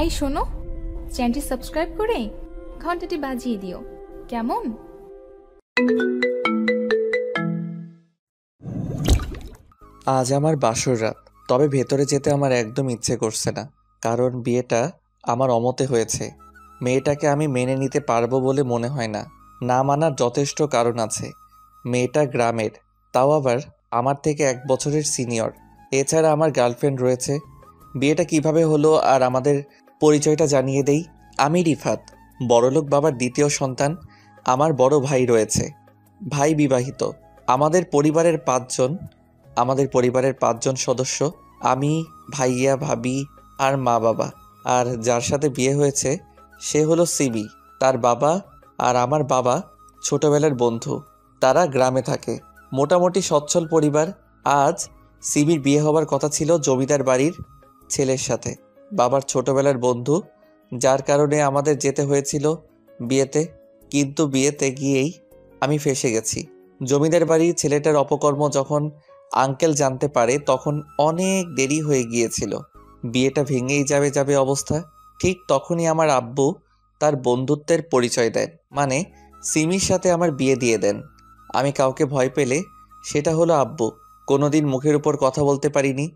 I শোনো, চ্যানেলটি subscribe করে ঘন্টাটি বাজিয়ে দিও, কেমন? আজ আমার বাসর রাত, তবে ভেতরে যেতে আমার একদম ইচ্ছে করছে না, কারণ বিয়েটা আমার অমতে হয়েছে। মেয়েটাকে আমি মেনে নিতে পারবো বলে মনে হয় না। না মানার যথেষ্ট কারণ আছে। মেয়েটা গ্রামের, তাও আবার আমার থেকে 1 বছরের সিনিয়র। এছাড়া আমার গার্লফ্রেন্ড রয়েছে। বিয়েটা কিভাবে হলো আর আমাদের পরিচয়টা জানিয়ে দেই। আমি রিফাত, বড়লোক বাবার দ্বিতীয় সন্তান। আমার বড় ভাই রয়েছে, ভাই বিবাহিত। আমাদের পরিবারের 5 জন সদস্য, আমি, ভাইয়া, ভাবি আর মা বাবা। আর যার সাথে বিয়ে হয়েছে সে হলো সিমি। তার বাবা আর আমার বাবা ছোটবেলার বন্ধু। তারা গ্রামে থাকে, মোটামুটি সচ্ছল পরিবার। আজ সিমির বিয়ে হবার কথা ছিল জমিদার বাড়ির ছেলের সাথে, বাবার ছোটবেলার বন্ধু, যার কারণে আমাদের যেতে হয়েছিল বিয়েতে। কিন্তু বিয়েতে গিয়েই আমি ফেঁসে গেছি। জমিদার বাড়ির ছেলেটার অপকর্ম যখন আঙ্কেল জানতে পারে তখন অনেক দেরি হয়ে গিয়েছিল। বিয়েটা ভেঙেই যাবে অবস্থা। ঠিক তখনই আমার আব্বু তার বন্ধুত্বের পরিচয় দেন, মানে সিমির সাথে আমার বিয়ে দিয়ে দেন। আমি কাউকে ভয় পেলে সেটা হলো আব্বু। কোনোদিন মুখের উপর কথা বলতে পারিনি,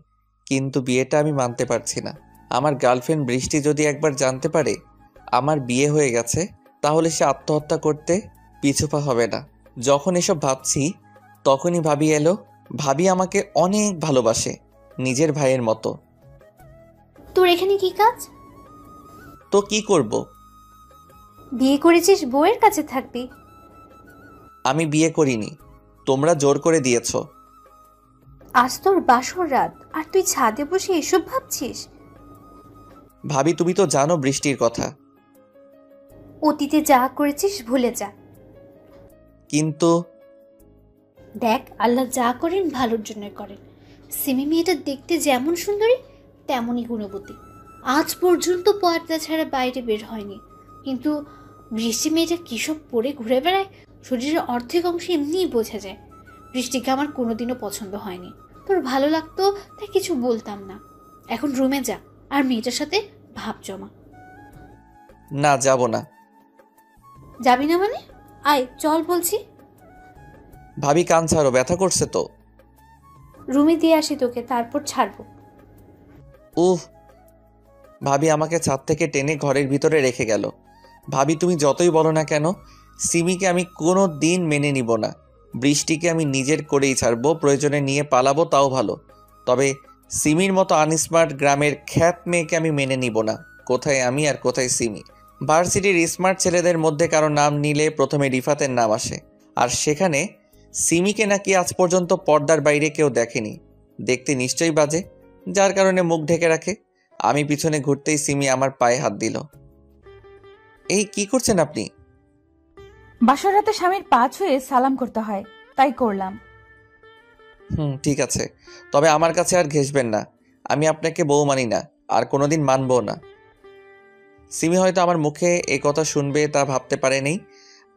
কিন্তু বিয়েটা আমি মানতে পারছি না। আমার গার্লফ্রেন্ড বৃষ্টি যদি একবার জানতে পারে আমার বিয়ে হয়ে গেছে, তাহলে সে আত্মহত্যা করতে পিছুপা হবে না। যখন এসব ভাবছি তখনই ভাবি এলো। ভাবি আমাকে অনেক ভালোবাসে, নিজের ভাইয়ের মতো। তোর এখানে কি কাজ? তো কি করব? বিয়ে করেছিস, বউয়ের কাছে থাকবি? আমি বিয়ে করিনি, তোমরা জোর করে দিয়েছো। আজ তোর বাসর রাত আর তুই ছাদে বসে এসব ভাবছিস? ভাবি, তুমি তো জানো বৃষ্টির কথা। অতীতে যা করেছিস ভুলে যা। কিন্তু দেখ, আল্লাহ যা করেন ভালোর জন্য করেন। সিমি মেয়েটা দেখতে যেমন সুন্দরী তেমনই গুণবতী। আজ পর্যন্ত পর্দা ছাড়া বাইরে বের হয়নি, কিন্তু বৃষ্টি মেয়েটা কিসব পরে ঘুরে বেড়ায়, শরীরের অর্ধেক অংশ এমনিই বোঝা যায়। বৃষ্টিকে আমার কোনোদিনও পছন্দ হয়নি। তোর ভালো লাগতো তাই কিছু বলতাম না। এখন রুমে যা আর মেয়েটার সাথে ভাব জমা। না, যাব না। যাবি না মানে? আয় চল বলছি। ভাবি, কান ছাড়ো, ব্যথা করছে তো। রুমে দিয়ে আসি তোকে, তারপর ছাড়বো। উফ! ভাবি আমাকে ছাদ থেকে টেনে ঘরের ভিতরে রেখে গেল। ভাবি, তুমি যতই বলো না কেন, সিমিকে আমি কোনো দিন মেনে নিব না। বৃষ্টিকে আমি নিজের করেই ছাড়বো, প্রয়োজনে নিয়ে পালাবো তাও ভালো। তবে সিমির মতো আনস্মার্ট গ্রামের খ্যাত মেয়েকে আমি মেনে নিব না। কোথায় আমি আর কোথায় সিমি? ভার্সিটির স্মার্ট ছেলেদের মধ্যে কারো নাম নিলে প্রথমে রিফাতের নাম আসে, আর সেখানে সিমিকে নাকি আজ পর্যন্ত পর্দার বাইরে কেউ দেখেনি। দেখতে নিশ্চয়ই বাজে, যার কারণে মুখ ঢেকে রাখে। আমি পিছনে ঘুরতেই সিমি আমার পায়ে হাত দিল। এই কি করছেন আপনি? বাসর রাতে স্বামীর পা ছুঁয়ে সালাম করতে হয়, তাই করলাম। ঠিক আছে, তবে আমার কাছে আর ঘেঁষবেন না। আমি আপনাকে বউ মানি না, আর কোনোদিন মানবো না। সিমি হয়তো আমার মুখে এই কথা শুনবে তা ভাবতে পারেনি।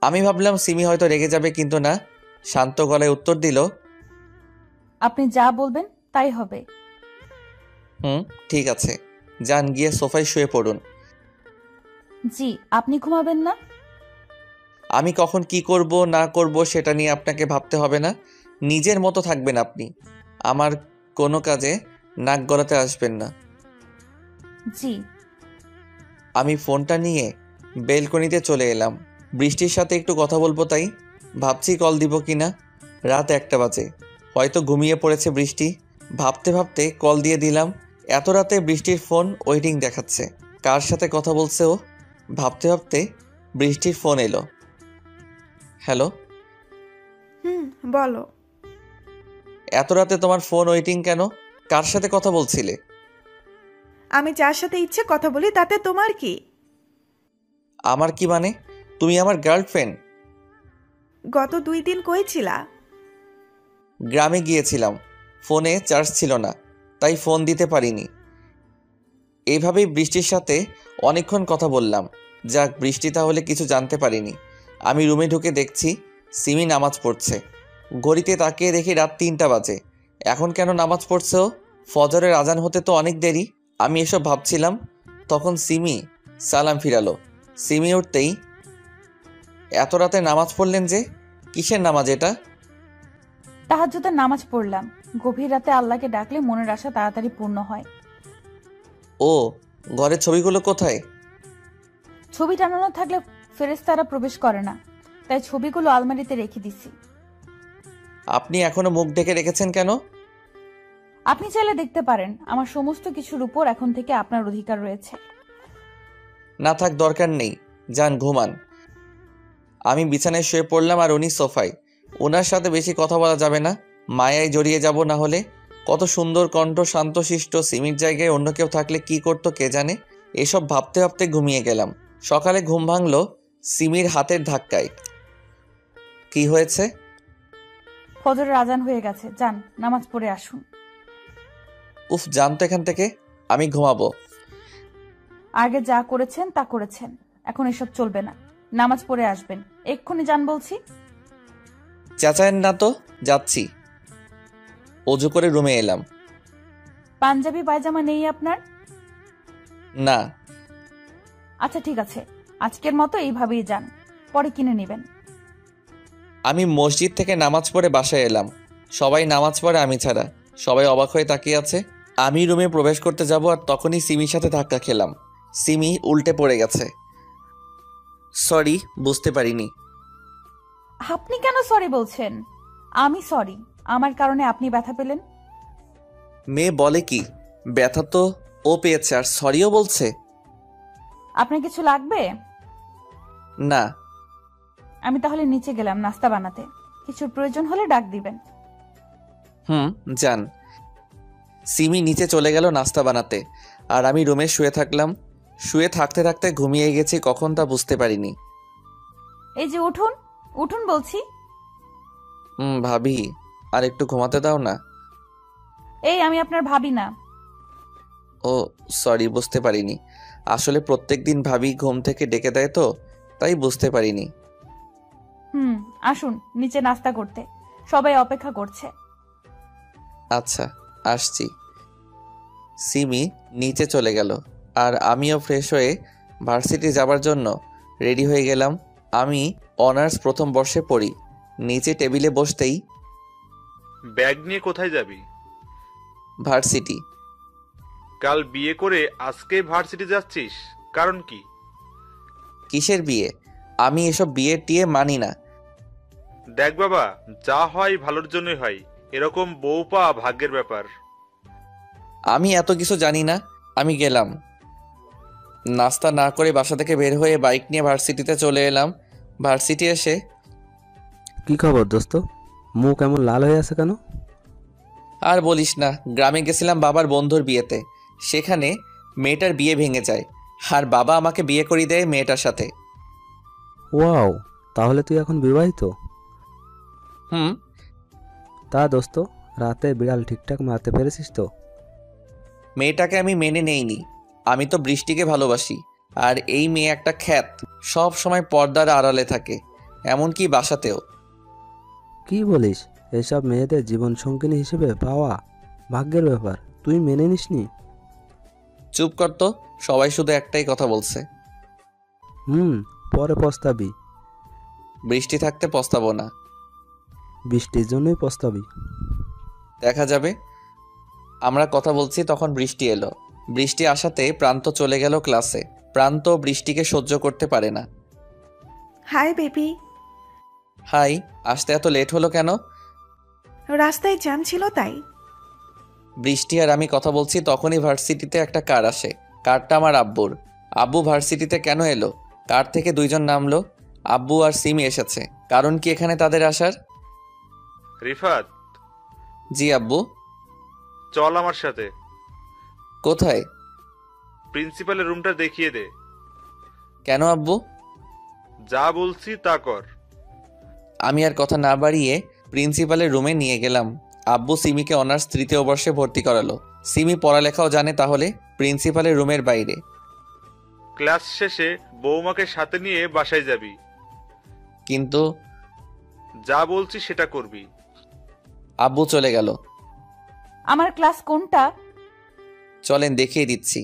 আমি ভাবলাম সিমি হয়তো রেগে যাবে, কিন্তু না, শান্ত গলায় উত্তর দিল, আপনি যা বলবেন তাই হবে। ঠিক আছে, যান গিয়ে সোফায় শুয়ে পড়ুন। জি, আপনি ঘুমাবেন না? আমি কখন কি করব না করব সেটা নিয়ে আপনাকে ভাবতে হবে না। নিজের মতো থাকবেন আপনি। আমার কোনো কাজে নাক গলাতে আসবেন না। জি। আমি ফোনটা নিয়ে বেলকনিতে চলে এলাম। বৃষ্টির সাথে একটু কথা বলবো, তাই ভাবছি কল দিব কিনা। রাত 1টা বাজে, হয়তো ঘুমিয়ে পড়েছে বৃষ্টি। ভাবতে ভাবতে কল দিয়ে দিলাম। এত রাতে বৃষ্টির ফোন ওয়েটিং দেখাচ্ছে। কার সাথে কথা বলছে ও? ভাবতে ভাবতে বৃষ্টির ফোন এলো। হ্যালো। বলো। এত রাতে তোমার ফোন ওয়েটিং কেন? কার সাথে কথা বলছিলে? আমি যার সাথে ইচ্ছে কথা বলি, তাতে তোমার কি? আমার কি মানে? তুমি আমার গার্লফ্রেন্ড। গত 2 দিন কই ছিলা? গ্রামে গিয়েছিলাম, ফোনে চার্জ ছিল না, তাই ফোন দিতে পারিনি। এইভাবেই বৃষ্টির সাথে অনেকক্ষণ কথা বললাম। যাক, বৃষ্টি তাহলে কিছু জানতে পারিনি। আমি রুমে ঢুকে দেখছি সিমি নামাজ পড়ছে। ঘড়িতে তাকিয়ে দেখি রাত 3টা বাজে। এখন কেন নামাজ পড়ছে ও? ফজরের আজান হতে তো অনেক দেরি। আমি এসব ভাবছিলাম তখন সিমি সালাম ফিরালো। সিমি উঠতেই, এত রাতে নামাজ পড়লেন যে? কিসের নামাজ এটা? তাহাজ্জুদের নামাজ পড়লাম। গভীর রাতে আল্লাহকে ডাকলে মনের আশা তাড়াতাড়ি পূর্ণ হয়। ও, ঘরের ছবিগুলো কোথায়? ছবি টানানো থাকলে ফেরেশতারা প্রবেশ করে না, তাই ছবিগুলো আলমারিতে রেখে দিছি। আপনি এখনো মুখ ঢেকে রেখেছেন কেন? আপনি চাইলে দেখতে পারেন। আমার সমস্ত কিছুর উপর এখন থেকে আপনার অধিকার রয়েছে। না থাক, দরকার নেই, যান ঘুমান। আমি বিছানায় শুয়ে পড়লাম আর উনি সোফায়। ওনার সাথে বেশি কথা বলা যাবে না, মায়ায় জড়িয়ে যাব না হলে। কত সুন্দর কণ্ঠ, শান্তশিষ্ট। সিমির জায়গায় অন্য কেউ থাকলে কি করতো কে জানে। এসব ভাবতে ভাবতে ঘুমিয়ে গেলাম। সকালে ঘুম ভাঙলো সিমির হাতের ধাক্কায়। কি হয়েছে? ফজরের আজান হয়ে গেছে, যান নামাজ পড়ে আসুন। উফ, জানতো এখান থেকে। আমি ঘুমাবো। আগে যা করেছেন তা করেছেন, এখন এসব চলবে না। নামাজ পড়ে আসবেন, এক্ষুনি যান বলছি। চেঁচায়েন না তো, যাচ্ছি। অজু করে রুমে এলাম। পাঞ্জাবি পায়জামা নেই আপনার? না। আচ্ছা ঠিক আছে, আজকের মতো এইভাবেই যান, পরে কিনে নেবেন। আমি মসজিদ থেকে নামাজ পড়ে বাসায় এলাম। সবাই নামাজ পড়ে, আমি ছাড়া। সবাই অবাক হয়ে তাকিয়ে আছে। আমি রুমে প্রবেশ করতে যাব আর তখনই সিমির সাথে ধাক্কা খেলাম। সিমি উল্টে পড়ে গেছে। সরি, বুঝতে পারিনি। আপনি কেন সরি বলছেন? আমি সরি, আমার কারণে আপনি ব্যথা পেলেন। মেয়ে বলে কি? ব্যথা তো ও পেয়েছে, আর সরিও বলছে। আপনার কিছু লাগবে? না। আমি তাহলে নিচে গেলাম নাস্তা বানাতে, কিছুর প্রয়োজন হলে ডাক দিবেন। যান। সিমি নিচে চলে গেল নাস্তা বানাতে, আর আমি রুমে শুয়ে থাকলাম। শুয়ে থাকতে থাকতে ঘুমিয়ে গেছি কখন তা বুঝতে পারিনি। এই যে উঠুন, উঠুন বলছি। ভাবি, আর একটু ঘুমাতে দাও না। এই আমি আপনার ভাবি না। ও সরি, বুঝতে পারিনি। আসলে প্রত্যেক দিন ভাবি ঘুম থেকে ডেকে দেয় তো, তাই বুঝতে পারিনি। আসুন নিচে নাস্তা করতে, সবাই অপেক্ষা করছে। আচ্ছা, আসছি। সিমি নিচে চলে গেল আর আমিও ফ্রেশ হয়ে ভার্সিটি যাবার জন্য রেডি হয়ে গেলাম। আমি অনার্স প্রথম বর্ষে পড়ি। নিচে টেবিলে বসতেই, ব্যাগ নিয়ে কোথায় যাবি? ভার্সিটি। কাল বিয়ে করে আজকে ভার্সিটি যাচ্ছিস, কারণ কি? কিসের বিয়ে? আমি এসব বিয়ে টিয়ে মানি না। দেখ বাবা, যা হয় ভালোর জন্যই হয়। এরকম বউ পাওয়া ভাগ্যের ব্যাপার। আমি এত কিছু জানি না। আমি গেলাম। নাস্তা না করে বাসা থেকে বের হয়ে বাইক নিয়ে ভার্সিটিতে চলে এলাম। ভার্সিটি এসে, কি খবর দোস্ত? মুখ এমন লাল হয়ে আছে কেন? আর বলিস না, গ্রামে গেছিলাম বাবার বন্ধুর বিয়েতে। সেখানে মেয়েটার বিয়ে ভেঙে যায়, আর বাবা আমাকে বিয়ে করিয়ে দেয় মেয়েটার সাথে। ওয়াও, তাহলে তুই এখন বিবাহিত? তা দোস্ত, রাতে বিড়াল ঠিকঠাক মারতে পেরেছিস তো? মেয়েটাকে আমি মেনে নেইনি। আমি তো বৃষ্টিকে ভালোবাসি, আর এই মেয়ে একটা খ্যাত। সব সময় পর্দার আড়ালে থাকে, এমনকি বাসাতেও। কি বলিস? এসব মেয়েদের জীবন সঙ্গিনী হিসেবে পাওয়া ভাগ্যের ব্যাপার, তুই মেনে নিসনি? চুপ কর তো, সবাই শুধু একটাই কথা বলছে। পরে পস্তাবি। বৃষ্টি থাকতে পস্তাবো না। বৃষ্টির জন্যই পস্তাবি। দেখা যাবে। আমরা কথা বলছি তখন বৃষ্টি এলো। বৃষ্টি আসাতে প্রান্ত চলে গেল ক্লাসে। প্রান্ত বৃষ্টিকে সহ্য করতে পারে না। Hi baby. হাই। আসতে এত লেট হলো কেন? রাস্তায় জ্যাম ছিল তাই। বৃষ্টি আর আমি কথা বলছি তখনই ভার্সিটিতে একটা কার আসে। কারটা আমার আব্বুর। আব্বু ভার্সিটিতে কেন এলো? কার থেকে দুইজন নামলো। আব্বু আর সিমি এসেছে। কারণ কি এখানে তাদের আসার? রিফাত, জি আব্বু। চল আমার সাথে। কোথায়? প্রিন্সিপালের রুমটা দেখিয়ে দে। কেন আব্বু? যা বলছি তা কর। আমি আর কথা না বাড়িয়ে প্রিন্সিপালের রুমে নিয়ে গেলাম। আব্বু সিমিকে অনার্স তৃতীয় বর্ষে ভর্তি করালো। সিমি পড়ালেখাও জানে, তাহলে প্রিন্সিপালের রুমের বাইরে। ক্লাস শেষে বৌমাকে সাথে নিয়ে বাসায় যাবি। কিন্তু যা বলছি সেটা করবি। আব্বু চলে গেল। আমার ক্লাস কোনটা? চলেন দেখিয়ে দিচ্ছি।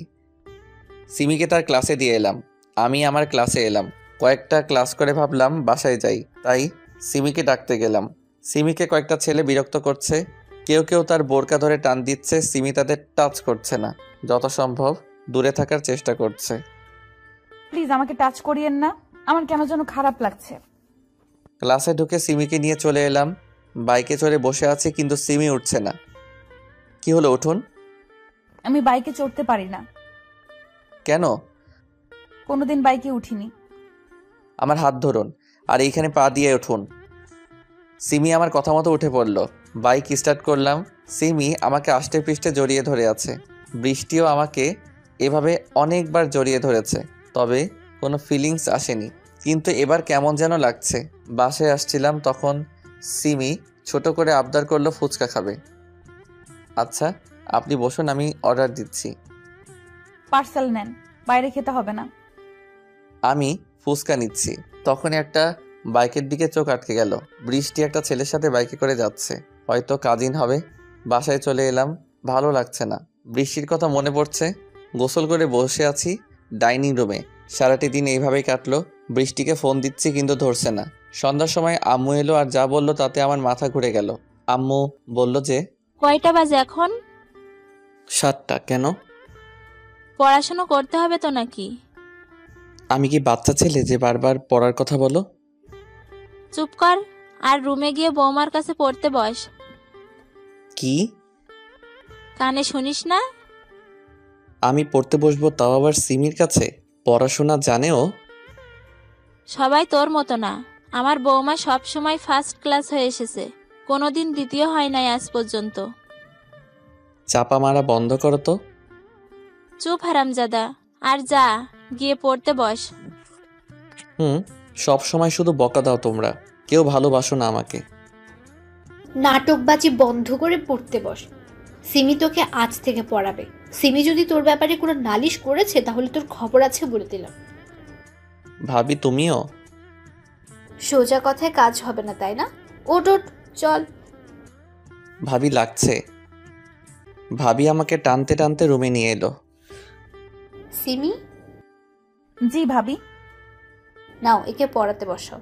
সিমিকে তার ক্লাসে দিয়ে এলাম। আমি আমার ক্লাসে এলাম। কয়েকটা ক্লাস করে ভাবলাম বাসায় যাই, তাই সিমিকে ডাকতে গেলাম। সিমিকে কয়েকটা ছেলে বিরক্ত করছে। কেউ কেউ তার বোরকা ধরে টান দিচ্ছে। সিমি তাদের টাচ করছে না, যত সম্ভব দূরে থাকার চেষ্টা করছে। প্লিজ আমাকে টাচ করিয়েন না, আমার কেন যেন খারাপ লাগছে। ক্লাসে ঢুকে সিমিকে নিয়ে চলে এলাম। বাইকে চড়ে বসে আছি, কিন্তু সিমি উঠছে না। কি হলো, উঠুন। আমি বাইকে চড়তে পারি না। কেন? কোনোদিন বাইকে উঠিনি। আমার হাত ধরুন আর এইখানে পা দিয়ে উঠুন। সিমি আমার কথা মতো উঠে পড়ল। বাইক স্টার্ট করলাম। সিমি আমাকে আষ্টে পৃষ্ঠে জড়িয়ে ধরে আছে। বৃষ্টিও আমাকে এভাবে অনেকবার জড়িয়ে ধরেছে, তবে কোনো ফিলিংস আসেনি। কিন্তু এবার কেমন যেন লাগছে। বাসায় আসছিলাম, তখন সিমি ছোট করে আবদার করলো ফুচকা খাবে। আচ্ছা আপনি বসুন, আমি অর্ডার দিচ্ছি। পার্সেল নেন, বাইরে খেতে হবে না। আমি ফুচকা নিচ্ছি, তখনই একটা বাইকের দিকে চোখ আটকে গেল। বৃষ্টি একটা ছেলের সাথে বাইকে করে যাচ্ছে, হয়তো কাজিন হবে। বাসায় চলে এলাম, ভালো লাগছে না। বৃষ্টির কথা মনে পড়ছে। গোসল করে বসে আছি ডাইনিং রুমে। সারাটি দিন এইভাবেই কাটলো। বৃষ্টিকে ফোন দিচ্ছি কিন্তু ধরছে না। সন্ধ্যার সময় আম্মু এলো আর যা বললো তাতে আমার মাথা ঘুরে গেল। আম্মু বলল যে কয়টা বাজে এখন? 7টা। কেন? পড়াশোনা করতে হবে তো নাকি? আমি কি বাচ্চা ছেলে যে বারবার পড়ার কথা বলো? চুপ কর আর রুমে গিয়ে বৌমার কাছে পড়তে বস। কি? কানে শুনিস না? আমি পড়তে বসবো, তাও আবার সিমির কাছে? পড়াশোনা জানেও? সবাই তোর মতো না। আমার বৌমা সব সময় ফার্স্ট ক্লাস হয়ে এসেছে, কোনোদিন দ্বিতীয় হয় নাই আজ পর্যন্ত। চাপা মারা বন্ধ করো তো। চুপ হারামজাদা, আর যা গিয়ে পড়তে বস। সব সময় শুধু বকা দাও তোমরা, কেউ ভালোবাসো না আমাকে। নাটকবাজি বন্ধ করে পড়তে বস। সিমি তোকে আজ থেকে পড়াবে। সিমি যদি তোর ব্যাপারে কোনো নালিশ করেছে তাহলে তোর খবর আছে বলে দিলাম। ভাবি তুমিও? সোজা কথায় কাজ হবে না, তাই না? ওট ওট, চল। ভাবি লাগছে। ভাবি আমাকে টানতে টানতে রুমে নিয়ে এলো। সিমি, জি ভাবি। নাও একে পড়াতে বসাও।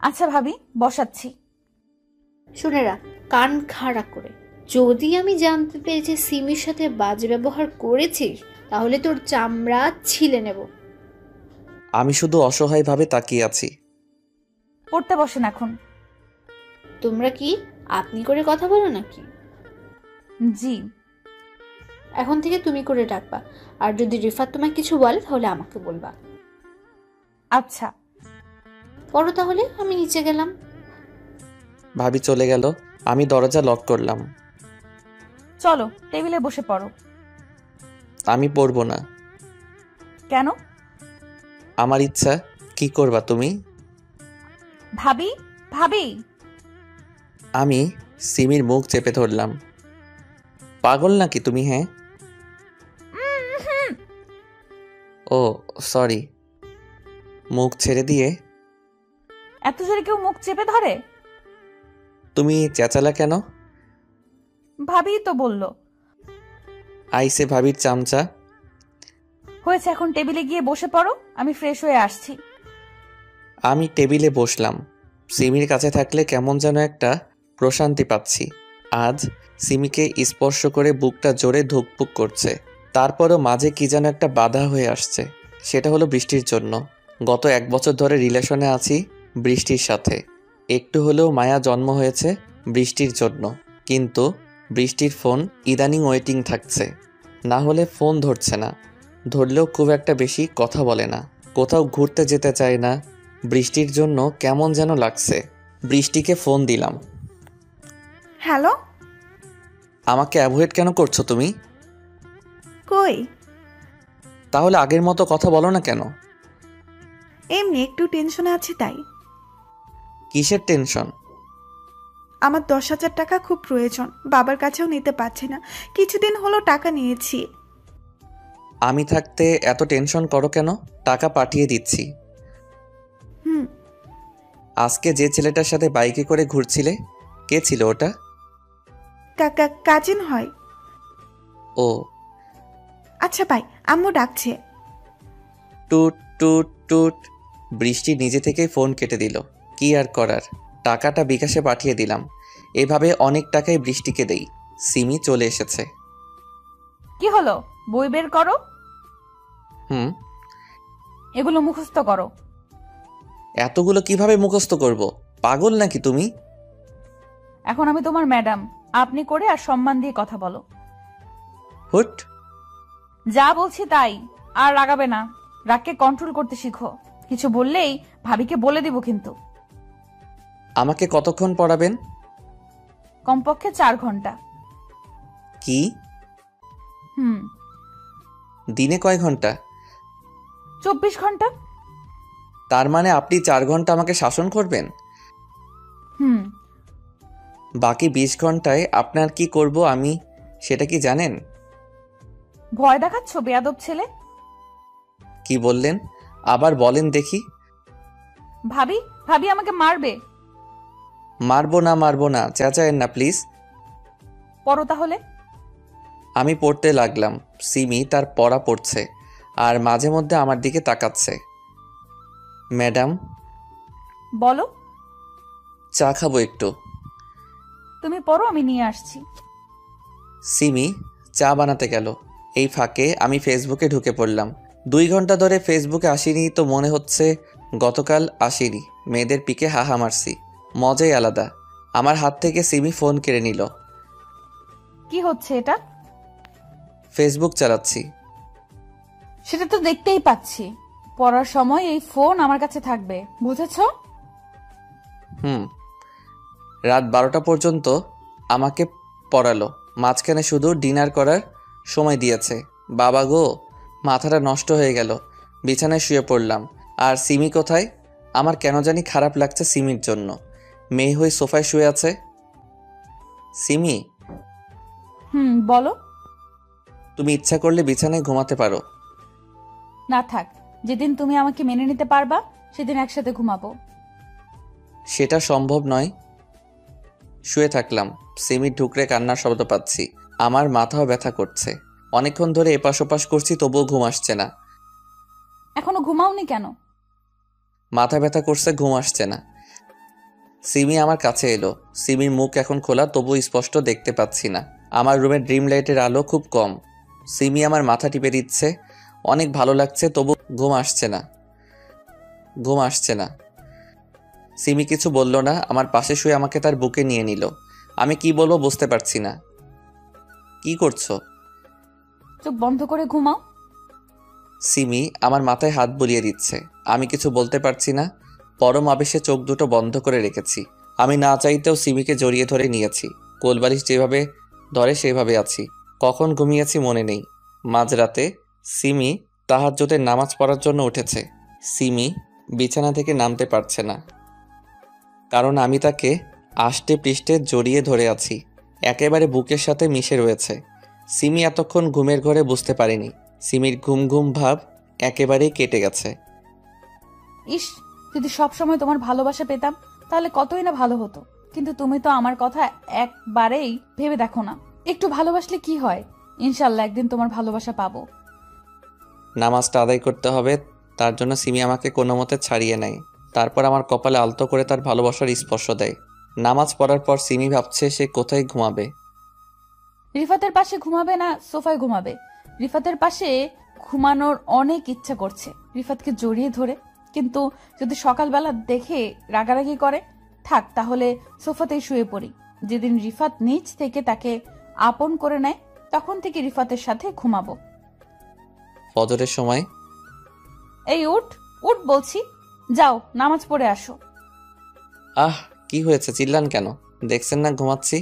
আচ্ছা ভাবি, বসাচ্ছি। শুনে রাখ, কান খাড়া করে, যদি আমি জানতে পেরে যে সিমির সাথে বাজে ব্যবহার করেছিস তাহলে তোর চামড়া ছিলে নেব। আমি শুধু অসহায়ভাবে তাকিয়ে আছি। পড়তে বসেন এখন। তোমরা কি আপনি করে কথা বলো নাকি? জি। এখন থেকে তুমি করে ডাকবা, আর যদি রিফাত তোমায় কিছু বলে তাহলে আমাকে বলবা। আচ্ছা। পড়ো তাহলে, আমি নিচে গেলাম। ভাবি চলে গেল, আমি দরজা লক করলাম। চলো টেবিলে বসে পড়ো। আমি পড়বো না। কেন? আমার ইচ্ছা। কি করবা তুমি? ভাবি, ভাবি। আমি সিমির মুখ চেপে ধরলাম। পাগল নাকি তুমি? হ্যাঁ। ও সরি। মুখ ছেড়ে দিয়ে। এত জোরে কেউ মুখ চেপে ধরে? তুমি চেঁচালা কেন? ভাবি তো বললো। আইসে ভাবির চামচা। হয়েছে, এখন টেবিলে গিয়ে বসে পড়ো, আমি ফ্রেশ হয়ে আসছি। আমি টেবিলে বসলাম। সিমির কাছে থাকলে কেমন যেন একটা প্রশান্তি পাচ্ছি। আজ সিমিকে স্পর্শ করে বুকটা জোরে ধুকপুক করছে। তারপরও মাঝে কি যেন একটা বাধা হয়ে আসছে। সেটা হলো বৃষ্টির জন্য। গত 1 বছর ধরে রিলেশনে আছি বৃষ্টির সাথে। একটু হলেও মায়া জন্ম হয়েছে বৃষ্টির জন্য। কিন্তু বৃষ্টির ফোন ইদানিং ওয়েটিং থাকছে, না হলে ফোন ধরছে না। ধরলেও খুব একটা বেশি কথা বলে না। কোথাও ঘুরতে যেতে চায় না। বৃষ্টির জন্য কেমন যেন লাগছে। বৃষ্টিকে ফোন দিলাম। হ্যালো। আমাকে অ্যাভয়েড কেন করছো তুমি? কই? তাহলে আগের মতো কথা বলো না কেন? এমনি একটু টেনশনে আছি তাই। কিসের টেনশন? আমার 10,000 টাকা খুব প্রয়োজন, বাবার কাছেও নিতে পারছি না। কিছুদিন হলো টাকা নিয়েছি। আমি থাকতে এত টেনশন করো কেন? টাকা পাঠিয়ে দিচ্ছি। আজকে যে ছেলেটার সাথে বাইকে করে ঘুরছিলে, কে ছিল ওটা? কাজিন হয়। ও আচ্ছা ভাই, আম্মু ডাকছে। টুট টুট টুট। বৃষ্টি নিজে থেকেই ফোন কেটে দিল। কি আর করার, টাকাটা বিকাশে পাঠিয়ে দিলাম। এভাবে অনেক টাকাই বৃষ্টিকে দেই। সিমি চলে এসেছে। কি হলো? বই বের করো। হুম। এগুলো মুখস্থ করো। এতগুলো কিভাবে মুখস্থ করব? পাগল নাকি তুমি? এখন আমি তোমার ম্যাডাম, আপনি করে আর সম্মান দিয়ে কথা বলো। হুট। যা বলছি তাই, আর রাগাবে না। রাগকে কন্ট্রোল করতে শিখো। কিছু বললেই ভাবিকে বলে দিব কিন্তু। আমাকে কতক্ষণ পড়াবেন? কমপক্ষে 4 ঘন্টা। কি? হুম। দিনে কয় ঘন্টা? 24 ঘন্টা। তার মানে আপনি 4 ঘন্টা আমাকে শাসন করবেন? হুম। বাকি 20 ঘন্টায় আপনার কি করব আমি, সেটা কি জানেন? ভয় দেখাচ্ছ বেয়াদব ছেলে। কি বললেন? আবার বলেন দেখি। ভাবি ভাবি আমাকে মারবে। মারবো না, চেঁচায়েন না প্লিজ। পড়ো তাহলে। আমি পড়তে লাগলাম। সিমি তার পড়া পড়ছে আর মাঝে মধ্যে আমার দিকে তাকাচ্ছে। ম্যাডাম, বলো। চা খাবো একটু। তুমি পড়ো, আমি নিয়ে আসছি। সিমি চা বানাতে গেল। এই ফাঁকে আমি ফেসবুকে ঢুকে পড়লাম। 2 ঘন্টা ধরে ফেসবুকে আসিনি তো মনে হচ্ছে গতকাল আসিনি। মেয়েদের পিকে হাহা মারছি, মজাই আলাদা। আমার হাত থেকে সিমি ফোন কেড়ে নিল। কি হচ্ছে এটা? ফেসবুক চালাচ্ছি। সেটা তো দেখতেই পাচ্ছি। পড়ার সময় এই ফোন আমার কাছে থাকবে, বুঝেছো? হুম। রাত 12টা পর্যন্ত আমাকে পড়ালো। মাঝখানে শুধু ডিনার করার সময় দিয়েছে। বাবা গো, মাথাটা নষ্ট হয়ে গেল। বিছানায় শুয়ে পড়লাম। আর সিমি কোথায়? আমার কেন জানি খারাপ লাগছে সিমির জন্য। মেয়ে হয়ে সোফায় শুয়ে আছে। সিমি, বলো। তুমি ইচ্ছা করলে বিছানায় ঘুমাতে পারো। না থাক, যেদিন তুমি আমাকে মেনে নিতে পারবা সেদিন একসাথে ঘুমাবো। সেটা সম্ভব নয়। শুয়ে থাকলাম। সিমির ঢুকরে কান্নার শব্দ পাচ্ছি। আমার মাথাও ব্যথা করছে। অনেকক্ষণ ধরে এপাশ ওপাশ করছি, তবুও ঘুম আসছে না। এখনো ঘুমাওনি কেন? মাথা ব্যথা করছে, ঘুম আসছে না। সিমি আমার কাছে এলো। সিমির মুখ এখন খোলা, তবুও স্পষ্ট দেখতে পাচ্ছি না। আমার রুমের ড্রিম লাইটের আলো খুব কম। সিমি আমার মাথা টিপে দিচ্ছে। অনেক ভালো লাগছে, তবু ঘুম আসছে না। সিমি কিছু বলল না। আমার পাশে শুয়ে আমাকে তার বুকে নিয়ে নিল। আমি কি বলবো বুঝতে পারছি না। কি করছো? চোখ বন্ধ করে ঘুমাও। সিমি আমার মাথায় হাত বুলিয়ে দিচ্ছে। আমি কিছু বলতে পারছি না। পরম আবেশে চোখ দুটো বন্ধ করে রেখেছি। আমি না চাইতেও সিমিকে জড়িয়ে ধরে নিয়েছি। কোলবালিশ যেভাবে ধরে সেভাবে আছি। কখন ঘুমিয়েছি মনে নেই। মাঝরাতে সিমি তাহাজ্জুদের নামাজ পড়ার জন্য উঠেছে। সিমি বিছানা থেকে নামতে পারছে না, কারণ আমি তাকে আষ্টে পৃষ্ঠে জড়িয়ে ধরে আছি। একেবারে বুকের সাথে মিশে রয়েছে। সিমি এতক্ষণ ঘুমের ঘরে বুঝতে পারেনি। সিমির ঘুম ঘুম ভাব একেবারেই কেটে গেছে। ইস, যদি সবসময় তোমার ভালোবাসা পেতাম তাহলে কতই না ভালো হতো। কিন্তু তুমি তো আমার কথা একবারেই ভেবে দেখো না। একটু ভালোবাসলে কি হয়? ইনশাল্লাহ একদিন তোমার ভালোবাসা পাবো। নামাজটা আদায় করতে হবে, তার জন্য সিমি আমাকে কোনো মতে ছাড়িয়ে নেয়। তারপর আমার কপালে আলতো করে তার ভালোবাসার স্পর্শ দেয়। নামাজ পড়ার পর সিমি ভাবছে সে কোথায় ঘুমাবে। রিফাতের পাশে ঘুমাবে না সোফায় ঘুমাবে? রিফাতের পাশে ঘুমানোর অনেক ইচ্ছা করছে রিফাতকে জড়িয়ে ধরে, কিন্তু যদি সকালবেলা দেখে রাগারাগি করে, থাক তাহলে সোফাতেই শুয়ে পড়ি। যেদিন রিফাত নিজ থেকে তাকে আপন করে নেয় তখন থেকে রিফাতের সাথে ঘুমাবো। ফজরের সময় এই উঠ উঠ বলছি, যাও নামাজ পড়ে আসো। আহ, কি হয়েছে? চিল্লান কেন? দেখছেন না ঘুমাচ্ছি।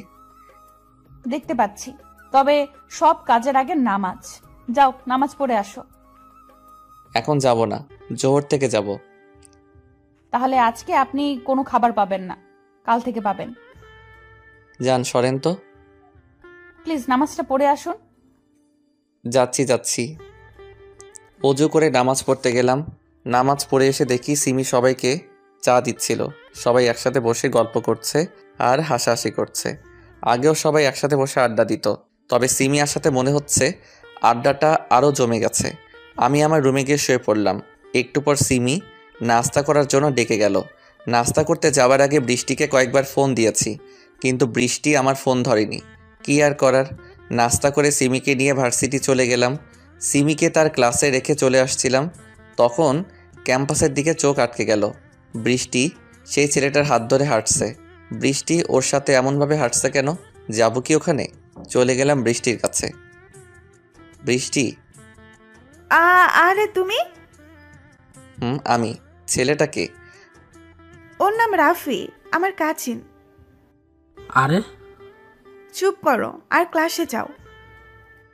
দেখতে পাচ্ছি, তবে সব কাজের আগে নামাজ। যাও নামাজ পড়ে আসো। এখন যাব না, জোহর থেকে যাব। তাহলে আজকে আপনি কোনো খাবার পাবেন না, কাল থেকে পাবেন। যান, সরেন তো। প্লিজ নামাজটা পড়ে আসুন। যাচ্ছি। অজু করে নামাজ পড়তে গেলাম। নামাজ পড়ে এসে দেখি সিমি সবাইকে চা দিচ্ছিল। সবাই একসাথে বসে গল্প করছে আর হাসাহাসি করছে। আগেও সবাই একসাথে বসে আড্ডা দিত, তবে সিমি আসাতে মনে হচ্ছে আড্ডাটা আরও জমে গেছে। আমি আমার রুমে গিয়ে শুয়ে পড়লাম। একটু পর সিমি নাস্তা করার জন্য ডেকে গেল। নাস্তা করতে যাওয়ার আগে বৃষ্টিকে কয়েকবার ফোন দিয়েছি, কিন্তু বৃষ্টি আমার ফোন ধরেনি। কী আর করার, নাস্তা করে সিমিকে নিয়ে ভার্সিটি চলে গেলাম। সিমিকে তার ক্লাসে রেখে চলে আসছিলাম, তখন ক্যাম্পাসের দিকে চোখ আটকে গেল। বৃষ্টি সেই ছেলেটার হাত ধরে হাঁটছে। বৃষ্টি ওর সাথে এমনভাবে হাঁটছে কেন? যাবো কি ওখানে? চলে গেলাম বৃষ্টির কাছে। বৃষ্টি। আরে তুমি? আমি। ছেলেটাকে? ওর নাম রাফি, আমার কাজিন। আরে চুপ করো আর ক্লাসে যাও।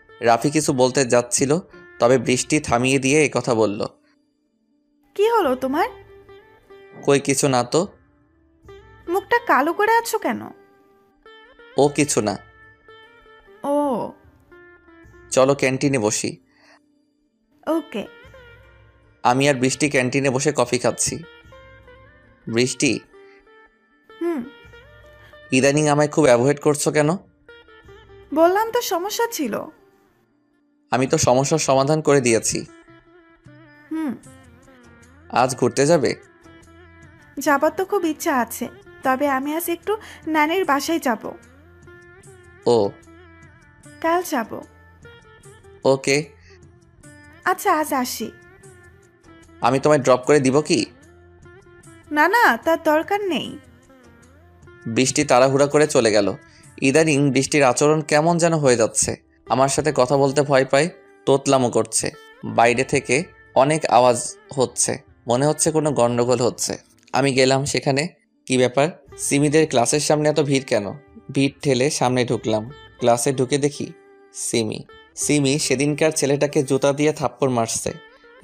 রাফি কিছু বলতে যাচ্ছিল, তবে বৃষ্টি থামিয়ে দিয়ে এই কথা বলল। কি হলো তোমার? কই কিছু না তো। মুখটা কালো করে আছো কেন? ও কিছু না। ও চলো ক্যান্টিনে বসি। ওকে। আমি আর বৃষ্টি ক্যান্টিনে বসে কফি খাচ্ছি। বৃষ্টি, ইদানিং আমায় খুব অ্যাভয়েড করছো কেন? বললাম তো সমস্যা ছিল। আমি তো সমস্যার সমাধান করে দিয়েছি। আজ ঘুরতে যাবে? যাবার তো খুব ইচ্ছা আছে, তবে আমি আজ একটু নানির বাসায় যাব। ও কাল যাব। ওকে। আচ্ছা আজ আসি। আমি তোমায় ড্রপ করে দিব কি? না না, তার দরকার নেই। বৃষ্টি তাড়াহুড়া করে চলে গেল। ইদানিং বৃষ্টির আচরণ কেমন যেন হয়ে যাচ্ছে। আমার সাথে কথা বলতে ভয় পায়, তোতলামো করছে। বাইরে থেকে অনেক আওয়াজ হচ্ছে, মনে হচ্ছে কোনো গন্ডগোল হচ্ছে। আমি গেলাম সেখানে। কি ব্যাপার, সিমিদের ক্লাসের সামনে এত ভিড় কেন? ভিড় ঠেলে সামনে ঢুকলাম। ক্লাসে ঢুকে দেখি সিমি সেদিনকার ছেলেটাকে জুতা দিয়ে থাপ্পড় মারছে।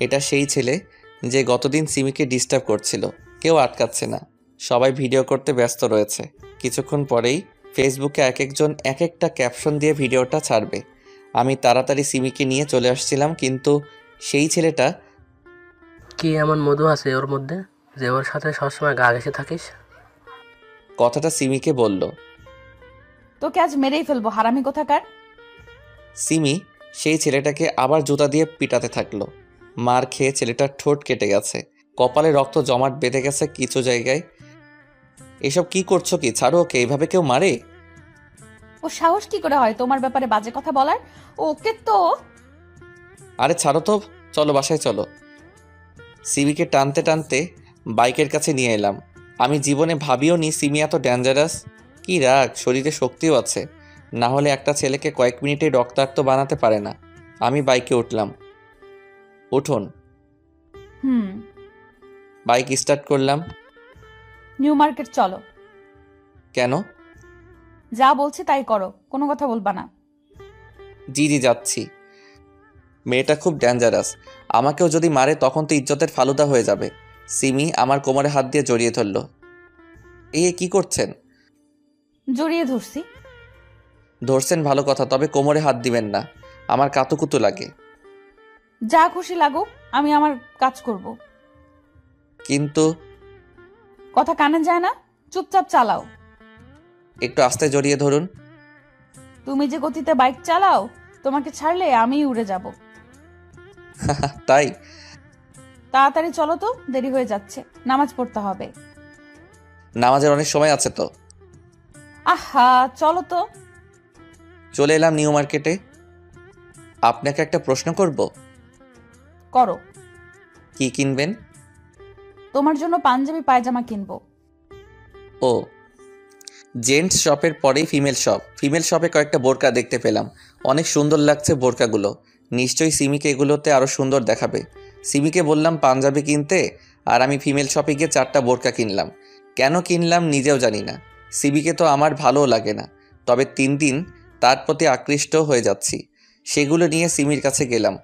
এটা সেই ছেলে যে গতদিন সিমিকে ডিস্টার্ব করছিল। কেউ আটকাচ্ছে না, সবাই ভিডিও করতে ব্যস্ত রয়েছে। কিছুক্ষণ পরেই ফেসবুকে এক একজন এক একটা ক্যাপশন দিয়ে ভিডিওটা ছাড়বে। আমি তাড়াতাড়ি সিমিকে নিয়ে চলে আসছিলাম, কিন্তু সেই ছেলেটা। কি এমন মধু আছে ওর মধ্যে যে ওর সাথে সবসময় গা ঘেঁষে থাকিস? কথাটা সিমিকে বলল। তোকে আজ মেরেই ফেলবো, হারামি কোথাকার। সিমি সেই ছেলেটাকে আবার জুতা দিয়ে পিটাতে থাকলো। মার খেয়ে ছেলেটার ঠোঁট কেটে গেছে, কপালে রক্ত জমাট বেঁধে গেছে কিছু জায়গায়। এসব কি করছো কি? ছাড়ো ওকে, এইভাবে কেউ মারে? ও সাহস কি করে হয় তোমার ব্যাপারে বাজে কথা বলার? ওকে তো। আরে ছাড়ো তো, চলো বাসায় চলো। সিমিকে টানতে টানতে বাইকের কাছে নিয়ে এলাম। আমি জীবনে ভাবিও নি সিমি এত ডেঞ্জারাস। কি রাগ, শরীরে শক্তিও আছে, না হলে একটা ছেলেকে কয়েক মিনিটে রক্তাক্ত বানাতে পারে না। আমি বাইকে উঠলাম। উঠুন। বাইক স্টার্ট করলাম। নিউ মার্কেট চলো। কেন? যা বলছি তাই করো, কোনো কথা বলবা না। জি যাচ্ছি। মেয়েটা খুব ডেঞ্জারাস, আমাকেও যদি মারে তখন তো ইজ্জতের ফালুদা হয়ে যাবে। সিমি আমার কোমরে হাত দিয়ে জড়িয়ে ধরল। কি করছেন? জড়িয়ে ধরছি। ধরছেন ভালো কথা, তবে কোমরে হাত দিবেন না, আমার কাতুকুতু লাগে। যা খুশি লাগুক, আমি আমার কাজ করব। কিন্তু কথা কানে যায় না, চুপচাপ চালাও। একটু আস্তে জড়িয়ে ধরুন। তুমি যে গতিতে বাইক চালাও, তোমাকে ছাড়লে আমি উড়ে যাব। তাই? তাড়াতাড়ি চলো তো, দেরি হয়ে যাচ্ছে, নামাজ পড়তে হবে। নামাজের অনেক সময় আছে তো। আহা চলো তো। চলে এলাম নিউ মার্কেটে। আপনাকে একটা প্রশ্ন করব। করো। কি কিনবেন? তোমার জন্য পাঞ্জাবি পায়জামা কিনবো। ও, জেন্টস শপের পরেই ফিমেল শপে কয়েকটা বোরকা দেখতে পেলাম। অনেক সুন্দর লাগছে বোরকাগুলো। নিশ্চয়ই সিমিকে এগুলোতে আরও সুন্দর দেখাবে। সিমিকে বললাম পাঞ্জাবি কিনতে, আর আমি ফিমেল শপে গিয়ে 4টা বোরকা কিনলাম। কেন কিনলাম নিজেও জানি না। সিমিকে তো আমার ভালোও লাগে না, তবে দিন তার প্রতি আকৃষ্ট হয়ে যাচ্ছি। সেগুলো নিয়ে সিমির কাছে গেলাম।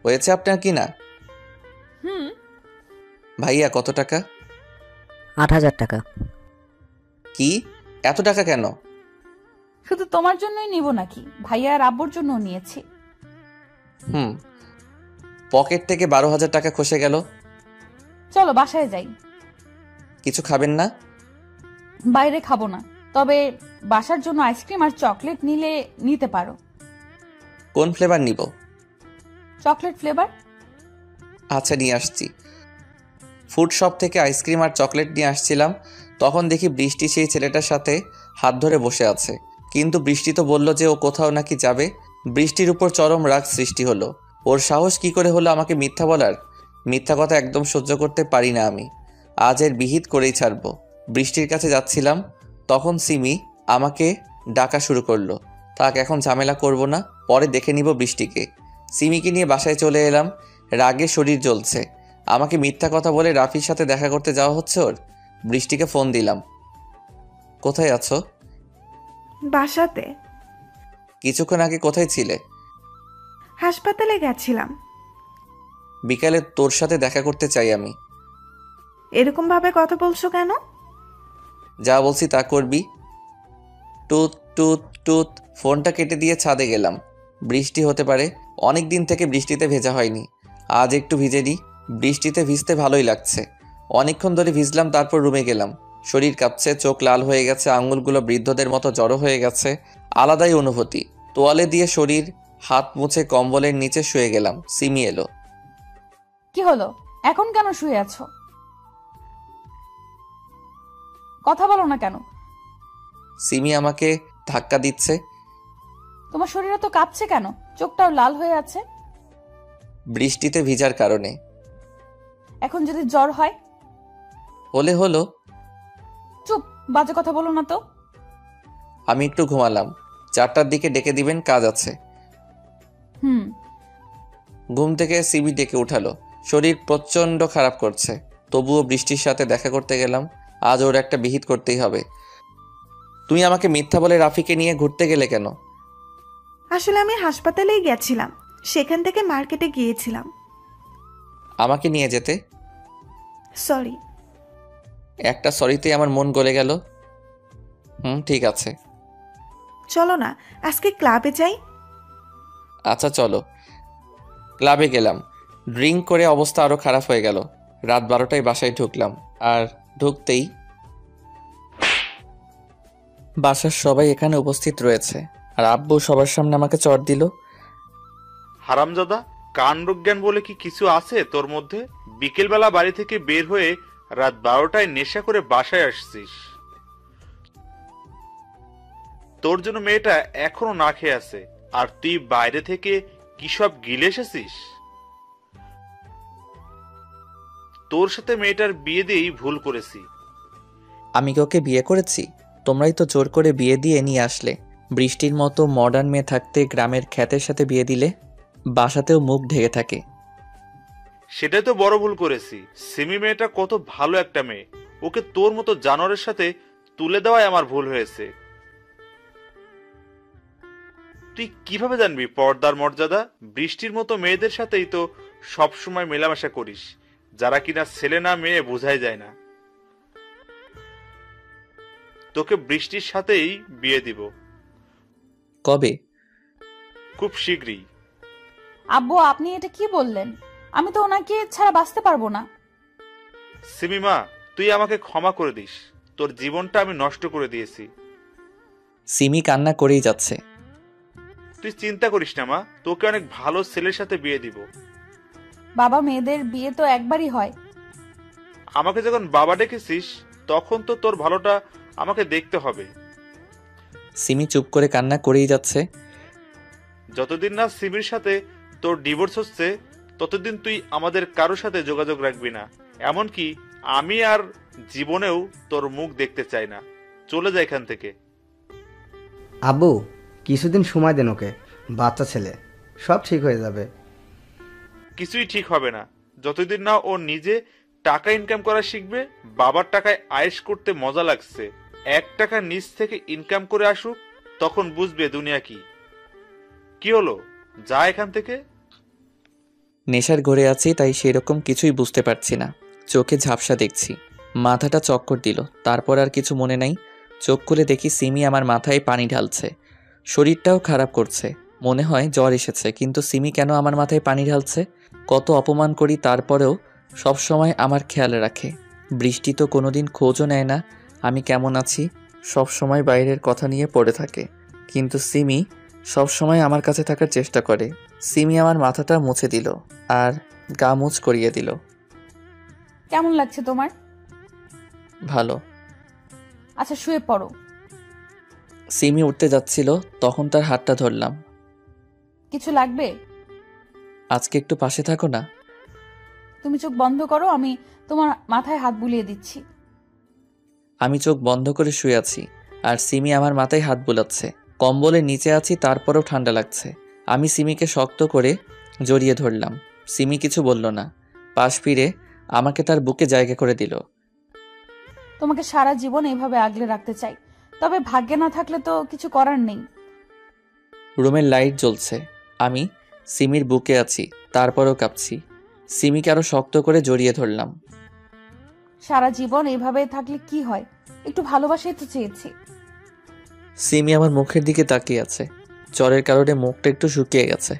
হয়েছে আপনার কিনা? ভাইয়া কত টাকা? ৮,০০০ টাকা। কি, এত টাকা কেন? শুধু তোমার জন্যই নিব নাকি, ভাইয়া আর আব্বুর জন্য নিয়েছি। পকেট থেকে 12,000 টাকা খসে গেল। চলো বাসায় যাই। কিছু খাবেন না? বাইরে খাবো না, তবে বাসার জন্য আইসক্রিম আর চকলেট নিতে পারো। কোন ফ্লেভার নিব? Chocolate flavour. আচ্ছা, নিয়ে আসছি। ফুড শপ থেকে আইসক্রিম আর চকলেট নিয়ে আসছিলাম, তখন দেখি বৃষ্টি সেই ছেলেটার সাথে হাত ধরে বসে আছে। কিন্তু বৃষ্টি তো বলল যে ও কোথাও নাকি যাবে। বৃষ্টির উপর চরম রাগ সৃষ্টি হলো। ওর সাহস কি করে হলো আমাকে মিথ্যা বলার? মিথ্যা কথা একদম সহ্য করতে পারি না আমি। আজ এর বিহিত করেই ছাড়বো। বৃষ্টির কাছে যাচ্ছিলাম, তখন সিমি আমাকে ডাকা শুরু করলো। থাক, এখন ঝামেলা করব না, পরে দেখে নিব বৃষ্টিকে। সিমিকে নিয়ে বাসায় চলে এলাম। রাগে শরীর জ্বলছে। আমাকে মিথ্যা কথা বলে রাফির সাথে দেখা করতে যাওয়া হচ্ছে ওর। বৃষ্টিকে ফোন দিলাম। কোথায় আছো? বাসাতে। কিছুক্ষণ আগে কোথায় ছিলে? হাসপাতালে গেছিলাম। বিকালে তোর সাথে দেখা করতে চাই আমি। এরকম ভাবে কথা বলছো কেন? যা বলছি তা করবি। টুত টুত টুত। ফোনটা কেটে দিয়ে ছাদে গেলাম। বৃষ্টি হতে পারে, অনেক দিন থেকে বৃষ্টিতে ভেজা হয়নি। আজ একটু ভিজে নিই। বৃষ্টিতে ভিজতে ভালোই লাগছে। অনেকক্ষণ ধরে ভিজলাম, তারপর রুমে গেলাম। শরীর কাঁপছে, চোখ লাল হয়ে গেছে, আঙুলগুলো বৃদ্ধদের মতো জড়ো হয়ে গেছে। আলাদাই অনুভূতি। তোয়ালে দিয়ে শরীর হাত মুছে কম্বলের নিচে শুয়ে গেলাম। সিমি এলো। কি হলো? এখন কেন শুয়ে আছো? কথা বলো না কেন? সিমি আমাকে ধাক্কা দিচ্ছে। তোমার শরীরে তো কাঁপছে কেন? চোখটাও লাল হয়ে আছে। বৃষ্টিতে ভিজার কারণে। এখন যদি জ্বর হয়? হলে হলো। চুপ, বাজে কথা বলো না তো। আমি একটু ঘুমালাম। 4টার দিকে ডেকে দিবেন, কাজ আছে। ঘুম থেকে সিবি ডেকে উঠালো। শরীর প্রচণ্ড খারাপ করছে, তবুও বৃষ্টির সাথে দেখা করতে গেলাম। আজ ওর একটা বিহিত করতেই হবে। তুমি আমাকে মিথ্যা বলে রাফিকে নিয়ে ঘুরতে গেলে কেন? আসলে আমি হাসপাতালেই গেছিলাম, সেখান থেকে মার্কেটে গিয়েছিলাম। আমাকে নিয়ে যেতে? সরি। একটা সরিতে আমার মন গলে গেল। ঠিক আছে। চলো না, আজকে ক্লাবে যাই। আচ্ছা চলো। ক্লাবে গেলাম। ড্রিঙ্ক করে অবস্থা আরও খারাপ হয়ে গেল। রাত 12টায় বাসায় ঢুকলাম। আর ঢুকতেই বাসার সবাই এখানে উপস্থিত রয়েছে, আর আব্বু সবার সামনে আমাকে চড় দিল। হারামজাদা, কাণ্ডজ্ঞান বলে কি কিছু আছে তোর মধ্যে? বিকেলবেলা বাড়ি থেকে বের হয়ে রাত 12টায় নেশা করে বাসায় আসছিস। তোর জন্য মেয়েটা এখনো না খেয়ে আছে, আর তুই বাইরে থেকে কি সব গিলে এসেছিস? তোর সাথে মেয়েটার বিয়ে দিয়েই ভুল করেছি। আমি কি ওকে বিয়ে করেছি? তোমরাই তো জোর করে বিয়ে দিয়ে নিয়ে আসলে। বৃষ্টির মতো মডার্ন মেয়ে থাকতে গ্রামের খ্যাতের সাথে বিয়ে দিলে। বাসাতেও মুখ ঢেকে থাকে। সেটাই তো বড় ভুল করেছি। সিমি মেয়েটা কত ভালো একটা মেয়ে, ওকে তোর মতো জানোয়ারের সাথে তুলে দেওয়াই আমার ভুল হয়েছে। তুই কিভাবে জানবি পর্দার মর্যাদা? বৃষ্টির মতো মেয়েদের সাথেই তো সবসময় মেলামেশা করিস, যারা কিনা ছেলে না মেয়ে বোঝাই যায় না। তোকে বৃষ্টির সাথেই বিয়ে দিব। কবে? খুব শীঘ্রই। আব্বু, আপনি এটা কি বললেন? আমি তো ওনাকে ছাড়া বাঁচতে পারবো না। সিমিমা, তুই আমাকে ক্ষমা করে দিস। তোর জীবনটা আমি নষ্ট করে দিয়েছি। সিমি কান্না করেই যাচ্ছে। তুই চিন্তা করিস না মা, তোকে অনেক ভালো ছেলের সাথে বিয়ে দিব। বাবা, মেয়েদের বিয়ে তো একবারই হয়। আমাকে যখন বাবা ডেকেছিস, তখন তো তোর ভালোটা আমাকে দেখতে হবে। সিমি চুপ করে কান্না করেই যাচ্ছে। যতদিন না সিমির সাথে তোর ডিভোর্স হচ্ছে, ততদিন তুই আমাদের কারোর সাথে যোগাযোগ রাখবি না। এমনকি আমি আর জীবনেও তোর মুখ দেখতে চাই না। চলে যা এখান থেকে। আব্বু, কিছুদিন সময় দেন ওকে, বাচ্চা ছেলে, সব ঠিক হয়ে যাবে। কিছুই ঠিক হবে না যতদিন না ও নিজে টাকা ইনকাম করা শিখবে। বাবার টাকায় আয়েশ করতে মজা লাগছে। 1 টাকা নিজ থেকে ইনকাম করে আসুক, তখন বুঝবে দুনিয়া কি। কি হলো, যা এখান থেকে। নেশার ঘরে আছি, তাই সেরকম কিছুই বুঝতে পারছি না। চোখে ঝাপসা দেখছি, মাথাটা চক্কর দিল। তারপর আর কিছু মনে নাই। চোখ খুলে দেখি সিমি আমার মাথায় পানি ঢালছে। শরীরটাও খারাপ করছে, মনে হয় জ্বর এসেছে। কিন্তু সিমি কেন আমার মাথায় পানি ঢালছে? কত অপমান করি, তারপরেও সব সময় আমার খেয়াল রাখে। বৃষ্টি তো কোনোদিন খোঁজও নেয় না আমি কেমন আছি, সব সময় বাইরের কথা নিয়ে পড়ে থাকে। কিন্তু সিমি সব সময় আমার কাছে থাকার চেষ্টা করে। সিমি আমার মাথাটা মুছে দিল আর গা মুছ করিয়ে দিল। কেমন লাগছে তোমার? ভালো। আচ্ছা শুয়ে পড়ো। সিমি উঠতে যাচ্ছিল, তখন তার হাতটা ধরলাম। কিছু লাগবে? আজকে একটু পাশে থাকো না। তুমি চোখ বন্ধ করো, আমি তোমার মাথায় হাত বুলিয়ে দিচ্ছি। আমি চোখ বন্ধ করে শুয়ে আছি আর সিমি আমার মাথায় হাত বুলাচ্ছে। কম্বলের নিচে আছি, তারপরেও ঠান্ডা লাগছে। আমি সিমিকে শক্ত করে জড়িয়ে ধরলাম। সিমি কিছু বলল না, পাশ ফিরে আমাকে তার বুকে জায়গা করে দিল। তোমাকে সারা জীবন এইভাবে আগলে রাখতে চাই, তবে ভাগ্যে না থাকলে তো কিছু করার নেই। রুমের লাইট জ্বলছে, আমি সিমির বুকে আছি, তারপরেও কাঁপছি। সিমিকে আরো শক্ত করে জড়িয়ে ধরলাম। সারা জীবন এইভাবে থাকলে কি হয়? একটু ভালোবাসাই তো চেয়েছি। সিমি আমার মুখের দিকে তাকিয়ে আছে। জ্বরের কারণে মুখটা একটু শুকিয়ে গেছে।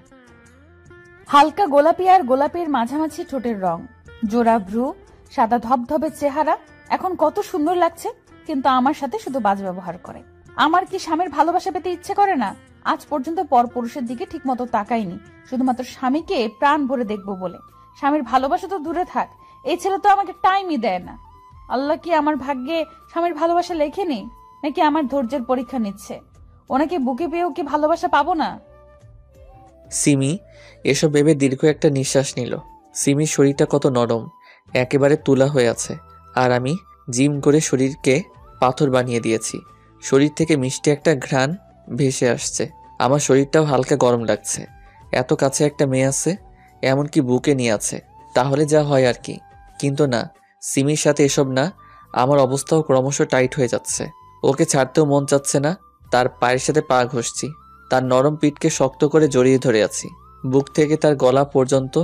হালকা গোলাপি আর গোলাপের মাঝামাঝি ঠোঁটের রং, জোড়া ভ্রু, সাদা ধবধবে চেহারা, এখন কত সুন্দর লাগছে। কিন্তু আমার সাথে শুধু বাজ ব্যবহার করে। আমার কি স্বামীর ভালোবাসা পেতে ইচ্ছে করে না? আজ পর্যন্ত পরপুরুষের দিকে ঠিক মতো তাকাইনি, শুধুমাত্র স্বামীকে প্রাণ ভরে দেখবো বলে। স্বামীর ভালোবাসা তো দূরে থাক, এই ছেলে তো আমাকে টাইমই দেয় না। আল্লাহ কি আমার ভাগ্যে স্বামীর ভালোবাসা লেখেনি, নাকি আমার ধৈর্যের পরীক্ষা নিচ্ছে? ওনাকে বুকে পেয়েও কি ভালোবাসা পাবো না? সিমি এসব ভেবে দীর্ঘ একটা নিঃশ্বাস নিল। সিমির শরীরটা কত নরম, একেবারে তুলা হয়ে আছে। আর আমি জিম করে শরীরকে পাথর বানিয়ে দিয়েছি। শরীর থেকে মিষ্টি একটা ঘ্রাণ ভেসে আসছে। আমার শরীরটাও হালকা গরম লাগছে। এত কাছে একটা মেয়ে আছে, এমনকি বুকে নিয়ে আছে, তাহলে যা হয় আর কি। কিন্তু না, সিমির সাথে এসব না। আমার অবস্থাও ক্রমশ টাইট হয়ে যাচ্ছে। ওকে ছাড়তেও মন চাচ্ছে না। তার পায়ের সাথে পা ঘষছি, তার নরম পিঠকে শক্ত করে জড়িয়ে ধরে আছি। বুক থেকে তার গলা পর্যন্ত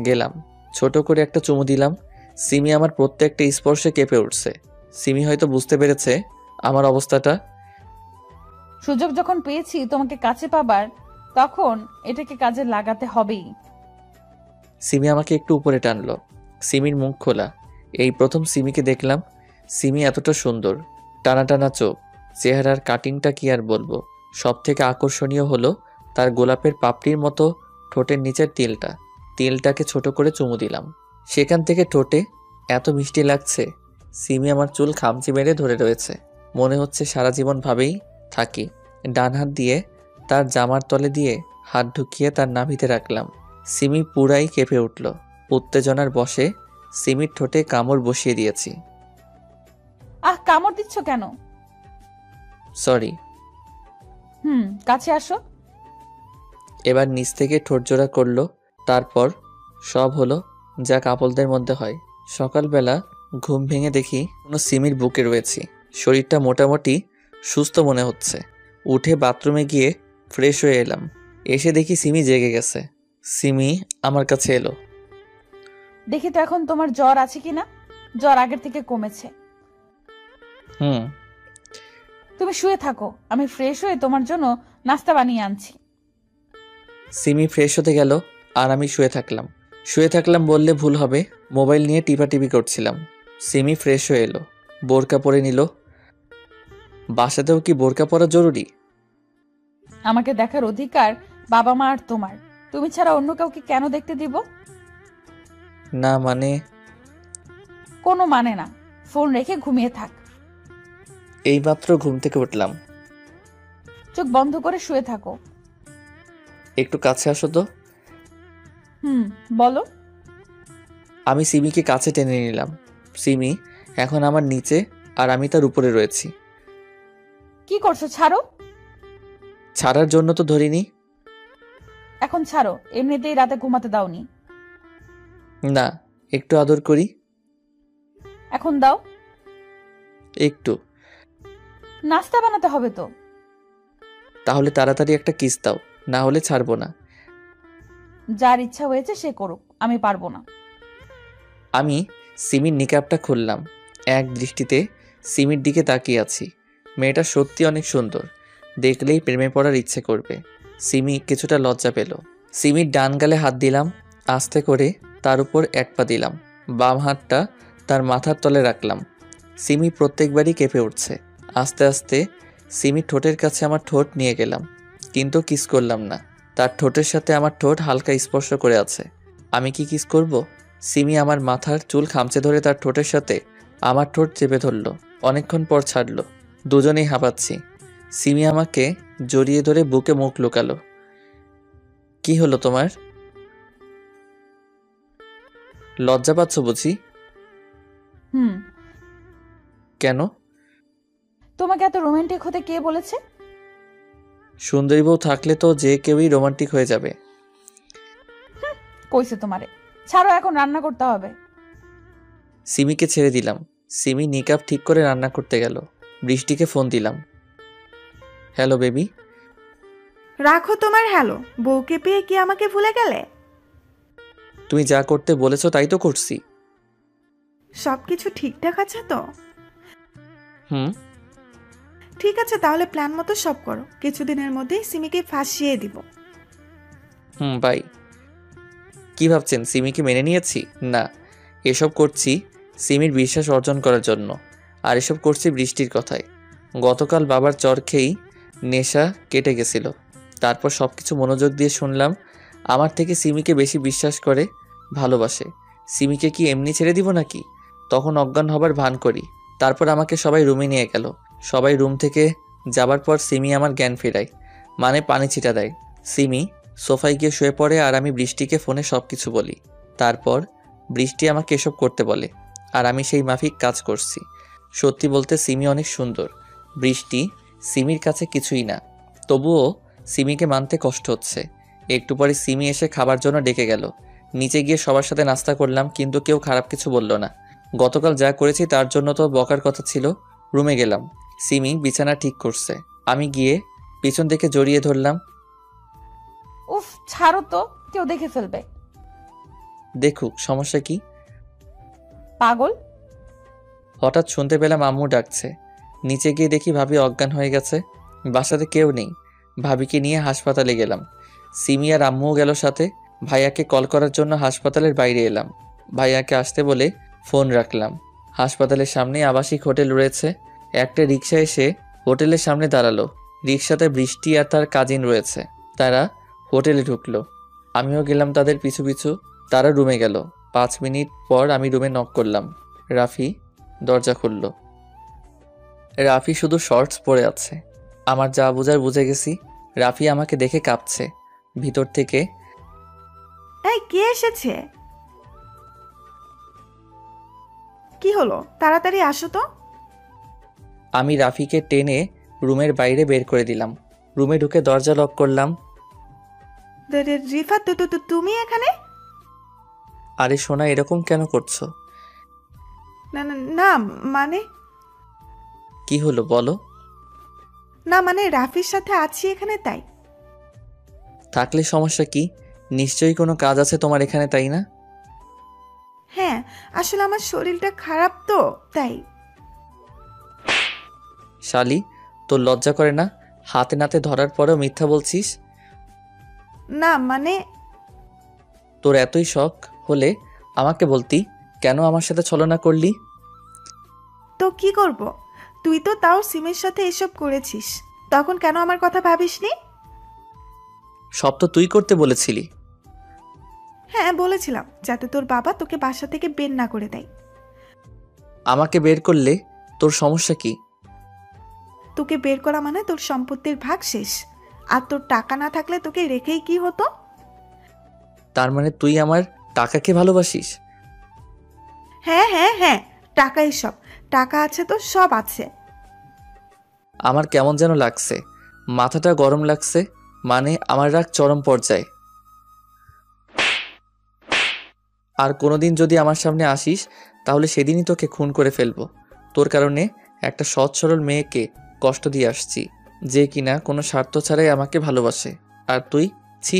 গেলাম, ছোট করে একটা চুমু দিলাম। সিমি আমার প্রত্যেকটা স্পর্শে কেঁপে উঠছে। সিমি হয়তো বুঝতে পেরেছে আমার অবস্থাটা। সুযোগ যখন পেয়েছি তোমাকে কাছে পাবার, তখন এটাকে কাজে লাগাতে হবেই। সিমি আমাকে একটু উপরে টানলো। সিমির মুখ খোলা। এই প্রথম সিমিকে দেখলাম। সিমি এতটা সুন্দর, টানা টানা চোখ, চেহারার কাটিংটা কি আর বলবো। সব থেকে আকর্ষণীয় হলো তার গোলাপের পাপড়ির মতো ঠোঁটের নিচের তিলটা। তিলটাকে ছোট করে চুমু দিলাম। সেখান থেকে ঠোঁটে এত মিষ্টি লাগছে। সিমি আমার চুল খামচি মেরে ধরে রয়েছে। মনে হচ্ছে সারা জীবন ভাবেই থাকি। ডান হাত দিয়ে তার জামার তলে দিয়ে হাত ঢুকিয়ে তার নাভিতে রাখলাম। সিমি পুরাই কেঁপে উঠল। উত্তেজনার বশে সিমির ঠোঁটে কামড় বসিয়ে দিয়েছি। আহ, কামড় দিচ্ছ কেন? সরি। কাছে আসো। এবার নিচ থেকে ঠোঁট জোড়া করলো। তারপর সব হলো যা কাপলদের মধ্যে হয়। সকালবেলা ঘুম ভেঙে দেখি কোনো সিমির বুকে রয়েছি। শরীরটা মোটামুটি সুস্থ মনে হচ্ছে। উঠে বাথরুমে গিয়ে ফ্রেশ হয়ে এলাম। এসে দেখি সিমি জেগে গেছে। সিমি আমার কাছে এলো। দেখি তো এখন তোমার জ্বর আছে কিনা। জ্বর আগের থেকে কমেছে। তুমি শুয়ে থাকো, আমি ফ্রেশ হয়ে তোমার জন্য নাস্তা বানিয়ে আনছি। সিমি ফ্রেশ হতে গেল আর আমি শুয়ে থাকলাম বললে ভুল হবে। মোবাইল নিয়ে টিপাটিপি করছিলাম। সিমি ফ্রেশ হয়ে এলো, বোরকা পরে নিল। বাসাতেও কি বোরকা পরা জরুরি? আমাকে দেখার অধিকার বাবা মা আর তোমার। তুমি ছাড়া অন্য কাউকে কেন দেখতে দিব? না মানে? কোনো মানে না। ফোন রেখে ঘুমিয়ে থাক। এইমাত্র ঘুম থেকে উঠলাম। চোখ বন্ধ করে শুয়ে থাকো। একটু কাছে আসো তো। বলো। আমি সিমিকে কাছে টেনে নিলাম। সিমি এখন আমার নিচে আর আমি তার উপরে রয়েছি। কি করছো? ছাড়ো। ছাড়ার জন্য তো ধরিনি। এখন ছাড়ো, এমনিতেই রাতে ঘুমাতে দাওনি। না, একটু আদর করি। এখন দাও। একটু। নাস্তা বানাতে হবে তো। তাহলে তাড়াতাড়ি একটা কিস দাও, না হলে ছাড়বো না। যার ইচ্ছা হয়েছে সে করুক, আমি পারবো না। আমি সিমির নিকাবটা খুললাম। এক দৃষ্টিতে সিমির দিকে তাকিয়ে আছি। মেয়েটা সত্যি অনেক সুন্দর, দেখলেই প্রেমে পড়ার ইচ্ছে করবে। সিমি কিছুটা লজ্জা পেল। সিমির ডান গালে হাত দিলাম, আস্তে করে তার উপর এক পা দিলাম। বাম হাতটা তার মাথার তলে রাখলাম। সিমি প্রত্যেকবারই কেঁপে উঠছে। আস্তে আস্তে সিমির ঠোঁটের কাছে আমার ঠোঁট নিয়ে গেলাম। কিন্তু কিস করলাম না। তার ঠোঁটের সাথে আমার ঠোঁট হালকা স্পর্শ করে আছে। আমি কি কিস করব? সিমি আমার মাথার চুল খামচে ধরে তার ঠোঁটের সাথে আমার ঠোঁট চেপে ধরল। অনেকক্ষণ পর ছাড়ল। দুজনেই হাঁপাচ্ছি। সিমি আমাকে জড়িয়ে ধরে বুকে মুখ লুকালো। কি হলো তোমার? লজ্জা পাচ্ছ বুঝি? হুম। কেন? তোমাকে এত রোমান্টিক হতে কে বলেছে? সুন্দরী বউ থাকলে তো যে কেউই রোমান্টিক হয়ে যাবে। কইছে তোমারে। ছাড়ো, এখন রান্না করতে হবে। সিমিকে ছেড়ে দিলাম। সিমি নিকাব ঠিক করে রান্না করতে গেল। বৃষ্টিকে ফোন দিলাম। Hello baby. রাখো তোমার হ্যালো, বউকে পেয়ে কি আমাকে ভুলে গেলে? তুমি যা করতে বলেছো তাই তো করছি। সবকিছু ঠিকঠাক আছে তো? হুম। ঠিক আছে, তাহলে প্ল্যান মতো সব করো। কিছুদিনের মধ্যেই সিমিকে ফাঁসিয়ে দিব। বাই। কি ভাবছেন সিমিকে মেনে নিয়েছি? না, এসব করছি সিমির বিশ্বাস অর্জন করার জন্য। আর এসব করছি বৃষ্টির কথায়। গতকাল বাবার চর খেয়েই নেশা কেটে গেছিল। তারপর সব কিছু মনোযোগ দিয়ে শুনলাম আমার থেকে সিমিকে বেশি বিশ্বাস করে, ভালোবাসে। সিমিকে কি এমনি ছেড়ে দিব নাকি? তখন অজ্ঞান হবার ভান করি। তারপর আমাকে সবাই রুমে নিয়ে গেল। সবাই রুম থেকে যাবার পর সিমি আমার জ্ঞান ফেরায়, মানে পানি ছিটা দেয়। সিমি সোফায় গিয়ে শুয়ে পড়ে আর আমি বৃষ্টিকে ফোনে সব কিছু বলি। তারপর বৃষ্টি আমাকে এসব করতে বলে আর আমি সেই মাফিক কাজ করছি। সত্যি বলতে সিমি অনেক সুন্দর। বৃষ্টি সিমির কাছে কিছুই না, তবুও সিমিকে মানতে কষ্ট হচ্ছে। একটু পরে সিমি এসে খাবার জন্য ডেকে গেল। নিচে গিয়ে সবার সাথে নাস্তা করলাম, কিন্তু কেউ খারাপ কিছু বলল না। গতকাল যা করেছি তার জন্য তো বকার কথা ছিল। রুমে গেলাম। সিমি বিছানা ঠিক করছে। আমি গিয়ে পিছন থেকে জড়িয়ে ধরলাম। উফ, ছাড়ো তো, কেউ দেখে ফেলবে। দেখুক, সমস্যা কি? পাগল। হঠাৎ শুনতে পেলাম আম্মু ডাকছে। নিচে গিয়ে দেখি ভাবি অজ্ঞান হয়ে গেছে। বাসাতে কেউ নেই। ভাবিকে নিয়ে হাসপাতালে গেলাম। সিমি আর আম্মুও গেল সাথে। ভাইয়াকে কল করার জন্য হাসপাতালের বাইরে এলাম। ভাইয়াকে আসতে বলে ফোন রাখলাম। হাসপাতালের সামনে আবাসিক হোটেল রয়েছে। একটা রিক্সা এসে হোটেলের সামনে দাঁড়ালো। রিক্সাতে বৃষ্টি আর তার কাজিন রয়েছে। তারা হোটেলে ঢুকলো। আমিও গেলাম তাদের পিছু পিছু। তারা রুমে গেল। 5 মিনিট পর আমি রুমে নক করলাম। রাফি দরজা খুলল। রাফি শুধু শর্টস পরে আছে। আমার যা বোঝার বুঝে গেছি। রাফি আমাকে দেখে কাঁপছে। ভিতর থেকে, এই কে এসেছে? কি হলো, তাড়াতাড়ি আসো তো। আমি রাফিকে টেনে রুমের বাইরে বের করে দিলাম। রুমে ঢুকে দরজা লক করলাম। রিফাত, তুমি এখানে? আরে সোনা, এরকম কেন করছো? না না না, মানে কি হলো বলো? না মানে রাফির সাথে আছি এখানে, তাই। থাকলে সমস্যা কি? নিশ্চয়ই কোনো কাজ আছে তোমার এখানে, তাই না? হ্যাঁ, আসলে আমার শরীরটা খারাপ তো, তাই। শালি, তোর লজ্জা করে না? হাতে নাতে ধরার পরেও মিথ্যা বলছিস। না মানে, তোর এতই শখ হলে আমাকে বলতি, কেন আমার সাথে ছলনা করলি? তো কি করব? তুই তো তাও সিমের সাথে এসব করেছিস, তখন কেন আমার কথা ভাবিসনি? সব তো তুই করতে বলেছিলি। হ্যাঁ বলেছিলাম, যাতে তোর বাবা তোকে বাসা থেকে বের না করে দেয়। আমাকে বের করলে তোর সমস্যা কি? তোকে বের করা মানে তোর সম্পত্তির ভাগ শেষ। আর তোর টাকা না থাকলে তোকে রেখেই কি হতো? তার মানে তুই আমার টাকাকে ভালোবাসিস? হ্যাঁ হ্যাঁ হ্যাঁ, টাকাই সব। টাকা আছে তো সব আছে। আমার কেমন যেন লাগছে, মাথাটা গরম লাগছে। মানে আমার রাগ চরম পর্যায়ে। আর কোনোদিন যদি আমার সামনে আসিস তাহলে সেদিনই তোকে খুন করে ফেলবো। তোর কারণে একটা সৎ সরল মেয়েকে কষ্ট দিয়ে আসছি, যে কিনা কোনো স্বার্থ ছাড়াই আমাকে ভালোবাসে। আর তুই, ছি,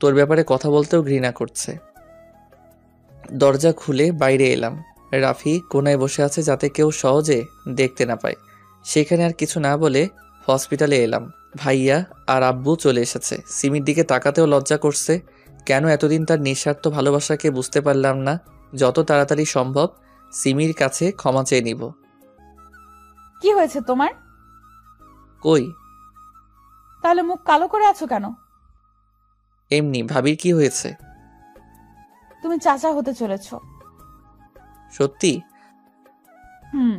তোর ব্যাপারে কথা বলতেও ঘৃণা করছে। দরজা খুলে বাইরে এলাম। রাফি কোনায় বসে আছে যাতে কেউ সহজে দেখতে না পায়। সেখানে আর কিছু না বলে হসপিটালে এলাম। ভাইয়া আর আব্বু চলে এসেছে। সিমির দিকে তাকাতেও লজ্জা করছে। কেন এতদিন তার নিঃস্বার্থ ভালোবাসাকে বুঝতে পারলাম না। যত তাড়াতাড়ি সম্ভব সিমির কাছে ক্ষমা চেয়ে নিব। কি হয়েছে তোমার? কই? তাহলে মুখ কালো করে আছো কেন? এমনি। ভাবির কি হয়েছে? তুমি চাচা হতে চলেছো। সত্যি? হুম।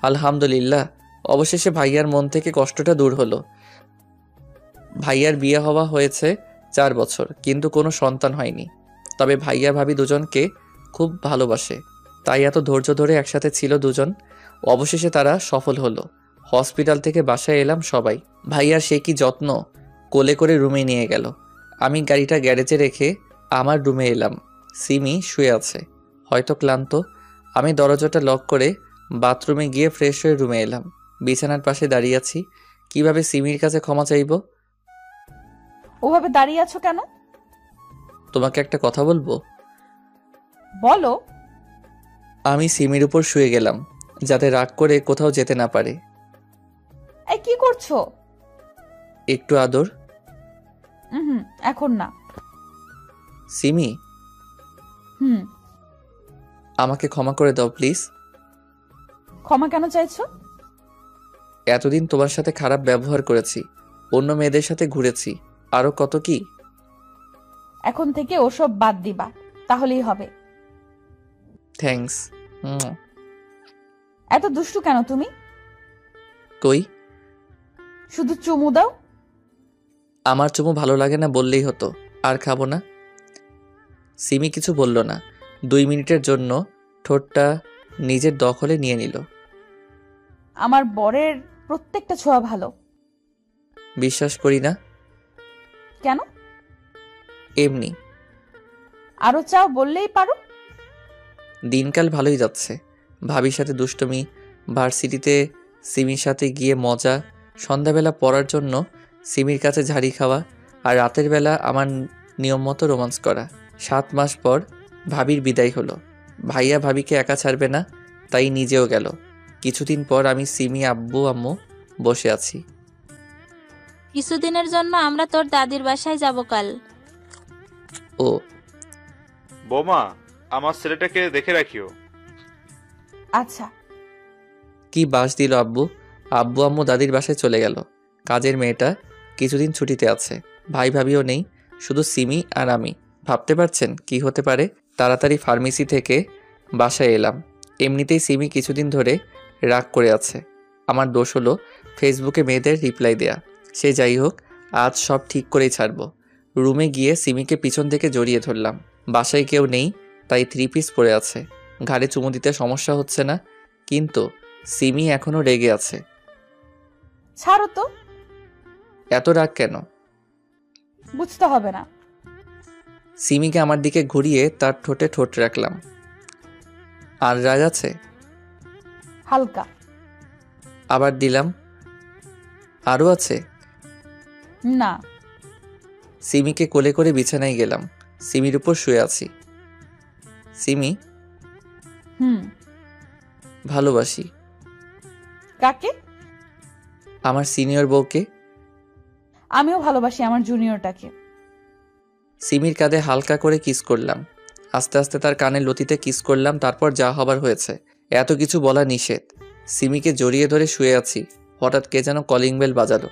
আলহামদুলিল্লাহ, অবশেষে ভাইয়ার মন থেকে কষ্টটা দূর হলো। ভাইয়ার বিয়ে হওয়া হয়েছে 4 বছর, কিন্তু কোনো সন্তান হয়নি। তবে ভাইয়া ভাবি দুজনকে খুব ভালোবাসে, তাই এত ধৈর্য ধরে একসাথে ছিল দুজন। অবশেষে তারা সফল হলো। হসপিটাল থেকে বাসায় এলাম সবাই। ভাইয়ার সে কি যত্ন, কোলে করে রুমে নিয়ে গেল। আমি গাড়িটা গ্যারেজে রেখে আমার রুমে এলাম। সিমি শুয়ে আছে, হয়তো ক্লান্ত। আমি দরজাটা লক করে বাথরুমে গিয়ে ফ্রেশ হয়ে রুমে এলাম। বিছানার পাশে দাঁড়িয়ে আছি। কিভাবে সিমির কাছে ক্ষমা চাইব? ওভাবে দাঁড়িয়ে আছো কেন? তোমাকে একটা কথা বলবো। বলো। আমি সিমির উপর শুয়ে গেলাম, যাতে রাগ করে কোথাও যেতে না পারে। এই কি করছো? একটু আদর। হুম, এখন না। সিমি, হুম। আমাকে ক্ষমা করে দাও প্লিজ। ক্ষমা কেন চাইছো? এতদিন তোমার সাথে খারাপ ব্যবহার করেছি, অন্য মেয়েদের সাথে ঘুরেছি, আরো কত কি। এখন থেকে ওসব বাদ দিবা, তাহলেই হবে। থ্যাঙ্কস। এত দুষ্টু কেন তুমি? কই? শুধু চুমু দাও। আমার চুমু ভালো লাগে না বললেই হতো, আর খাবো না। সিমি কিছু বলল না। 2 মিনিটের জন্য ঠোঁটটা নিজের দখলে নিয়ে নিল। আমার বরের প্রত্যেকটা ছোঁয়া ভালো। বিশ্বাস করি না। কেন? এমনি। আরো চাও বললেই পারো। দিনকাল ভালোই যাচ্ছে। ভাবির সাথে দুষ্টুমি, ভার্সিটিতে সিমির সাথে গিয়ে মজা, সন্ধ্যাবেলা পড়ার জন্য সিমির কাছে ঝাড়ি খাওয়া, আর রাতের বেলা আমার নিয়ম মতো রোমান্স করা। 7 মাস পর ভাবির বিদায় হলো। ভাইয়া ভাবিকে একা ছাড়বে না, তাই নিজেও গেল। কিছুদিন পর আমি, সিমি, আব্বু আম্মু বসে আছি। কিছুদিনের জন্য আমরা তোর দাদির বাসায় যাব কাল। ও বোমা, আমার ছেলেটাকে দেখে রাখিও। আচ্ছা। কি বাস দিল আব্বু। আব্বু আম্মু দাদির বাসায় চলে গেল। কাজের মেয়েটা কিছুদিন ছুটিতে আছে। ভাই ভাবিও নেই, শুধু সিমি আর আমি। ভাবতে পারছেন কি হতে পারে? তাড়াতাড়ি ফার্মেসি থেকে বাসায় এলাম। এমনিতেই সিমি কিছুদিন ধরে রাগ করে আছে। আমার দোষ হলো ফেসবুকে মেয়েদের রিপ্লাই দেয়া। সে যাই হোক, আজ সব ঠিক করেই ছাড়ব। রুমে গিয়ে সিমিকে পিছন থেকে জড়িয়ে ধরলাম। বাসায় কেউ নেই, তাই 3 পিস পরে আছে। ঘাড়ে চুমু দিতে সমস্যা হচ্ছে না, কিন্তু সিমি এখনো রেগে আছে। ছাড়ো তো। এত রাগ কেন? বুঝতে হবে না। সিমিকে আমার দিকে ঘুরিয়ে তার ঠোঁটে ঠোঁট রাখলাম। আর রাগ আছে? হালকা। আবার দিলাম। আরও আছে? না। সিমিকে কোলে করে বিছানায় গেলাম। সিমির উপর শুয়ে আছি। সিমি, হুম। ভালোবাসি। কাকে? আমার সিনিয়র বউকে। আমিও ভালোবাসি আমার জুনিয়রটাকে। সিমির কাঁধে হালকা করে কিস করলাম। আস্তে আস্তে তার কানের লতিতে কিস করলাম। তারপর যা হবার হয়েছে। এত কিছু বলা নিষেধ। সিমিকে জড়িয়ে ধরে শুয়ে আছি। হঠাৎ কে যেন কলিং বেল বাজালো।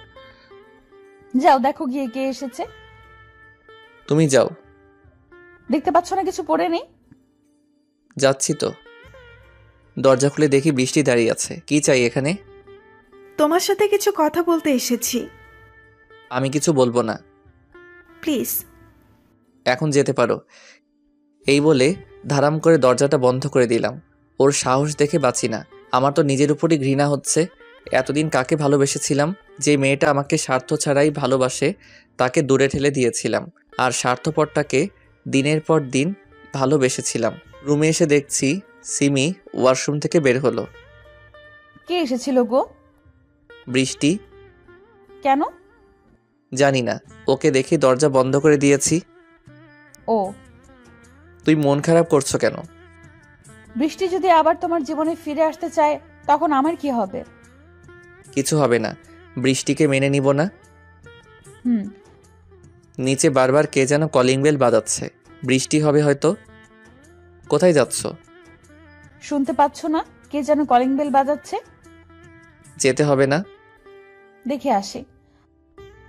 যাও দেখো গিয়ে কে এসেছে। তুমি যাও। দেখতে পাচ্ছ না কিছু পড়ে নেই? যাচ্ছি তো। দরজা খুলে দেখি বৃষ্টি দাঁড়িয়ে আছে। কি চাই এখানে? তোমার সাথে কিছু কথা বলতে এসেছি। আমি কিছু বলবো না। প্লিজ। এখন যেতে পারো। এই বলে ধারাম করে দরজাটা বন্ধ করে দিলাম। ওর সাহস দেখে বাঁচি না। আমার তো নিজের উপরই ঘৃণা হচ্ছে। এতদিন কাকে ভালোবেসেছিলাম? যে মেয়েটা আমাকে স্বার্থ ছাড়াই ভালোবাসে, তাকে দূরে ঠেলে দিয়েছিলাম। আর স্বার্থপরটাকে দিনের পর দিন ভালোবেসেছিলাম। রুমে এসে দেখছি সিমি ওয়াশরুম থেকে বের হলো। কে এসেছিল গো? বৃষ্টি। কেন? জানি না, ওকে দেখি দরজা বন্ধ করে দিয়েছি। ও। তুই মন খারাপ করছো কেন? বৃষ্টি যদি আবার তোমার জীবনে ফিরে আসতে চায়, তখন আমার কি হবে? কিছু হবে না। বৃষ্টিকে মেনে নিব না। হুম। নিচে বারবার কে যেন কলিং বেল বাজাচ্ছে। বৃষ্টি হবে হয়তো। কোথায় যাচ্ছ? শুনতে পাচ্ছ না কে যেন কলিং বেল বাজাচ্ছে? যেতে হবে না। দেখে আসি।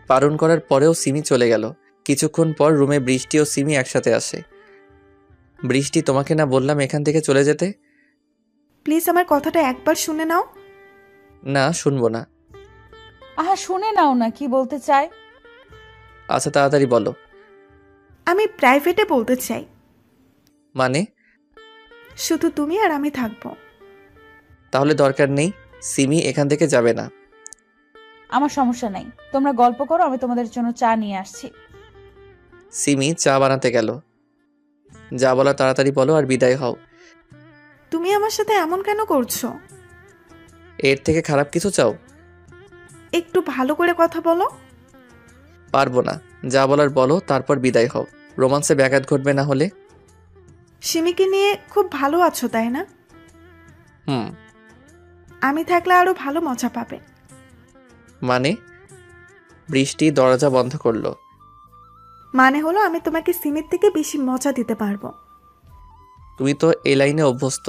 পালন করার পরেও সিমি চলে গেল। কিছুক্ষণ পর রুমে বৃষ্টি ও সিমি একসাথে আসে। বৃষ্টি, তোমাকে না বললাম এখান থেকে চলে যেতে? প্লিজ আমার কথাটা একবার শুনে নাও। না, শুনবো না। আহা, শুনে নাও না কি বলতে চায়। আচ্ছা, তাড়াতাড়ি বলো। আমি প্রাইভেটে বলতে চাই। মানে? শুধু তুমি আর আমি থাকবো। তাহলে দরকার নেই, সিমি এখান থেকে যাবে না। আমার সমস্যা নাই, তোমরা গল্প করো, আমি তোমাদের জন্য চা নিয়ে আসছি। সিমি চা বানাতে গেল। যা বলা তাড়াতাড়ি বলো আর বিদায় হও। তুমি আমার সাথে এমন কেন করছো? এর থেকে খারাপ কিছু চাও? একটু ভালো করে কথা বলো। পারবো না, যা বলার বলো, তারপর বিদায় হও। রোমান্সে ব্যাঘাত ঘটবে না হলে। সিমিকে নিয়ে খুব ভালো আছো তাই না? হুম। আমি থাকলে আরো ভালো মজা পাবে। মানে? বৃষ্টি দরজা বন্ধ করলো। মানে হলো আমি তোমাকে সিমির থেকে বেশি মজা দিতে পারবো। তুমি তো এই লাইনে অভ্যস্ত,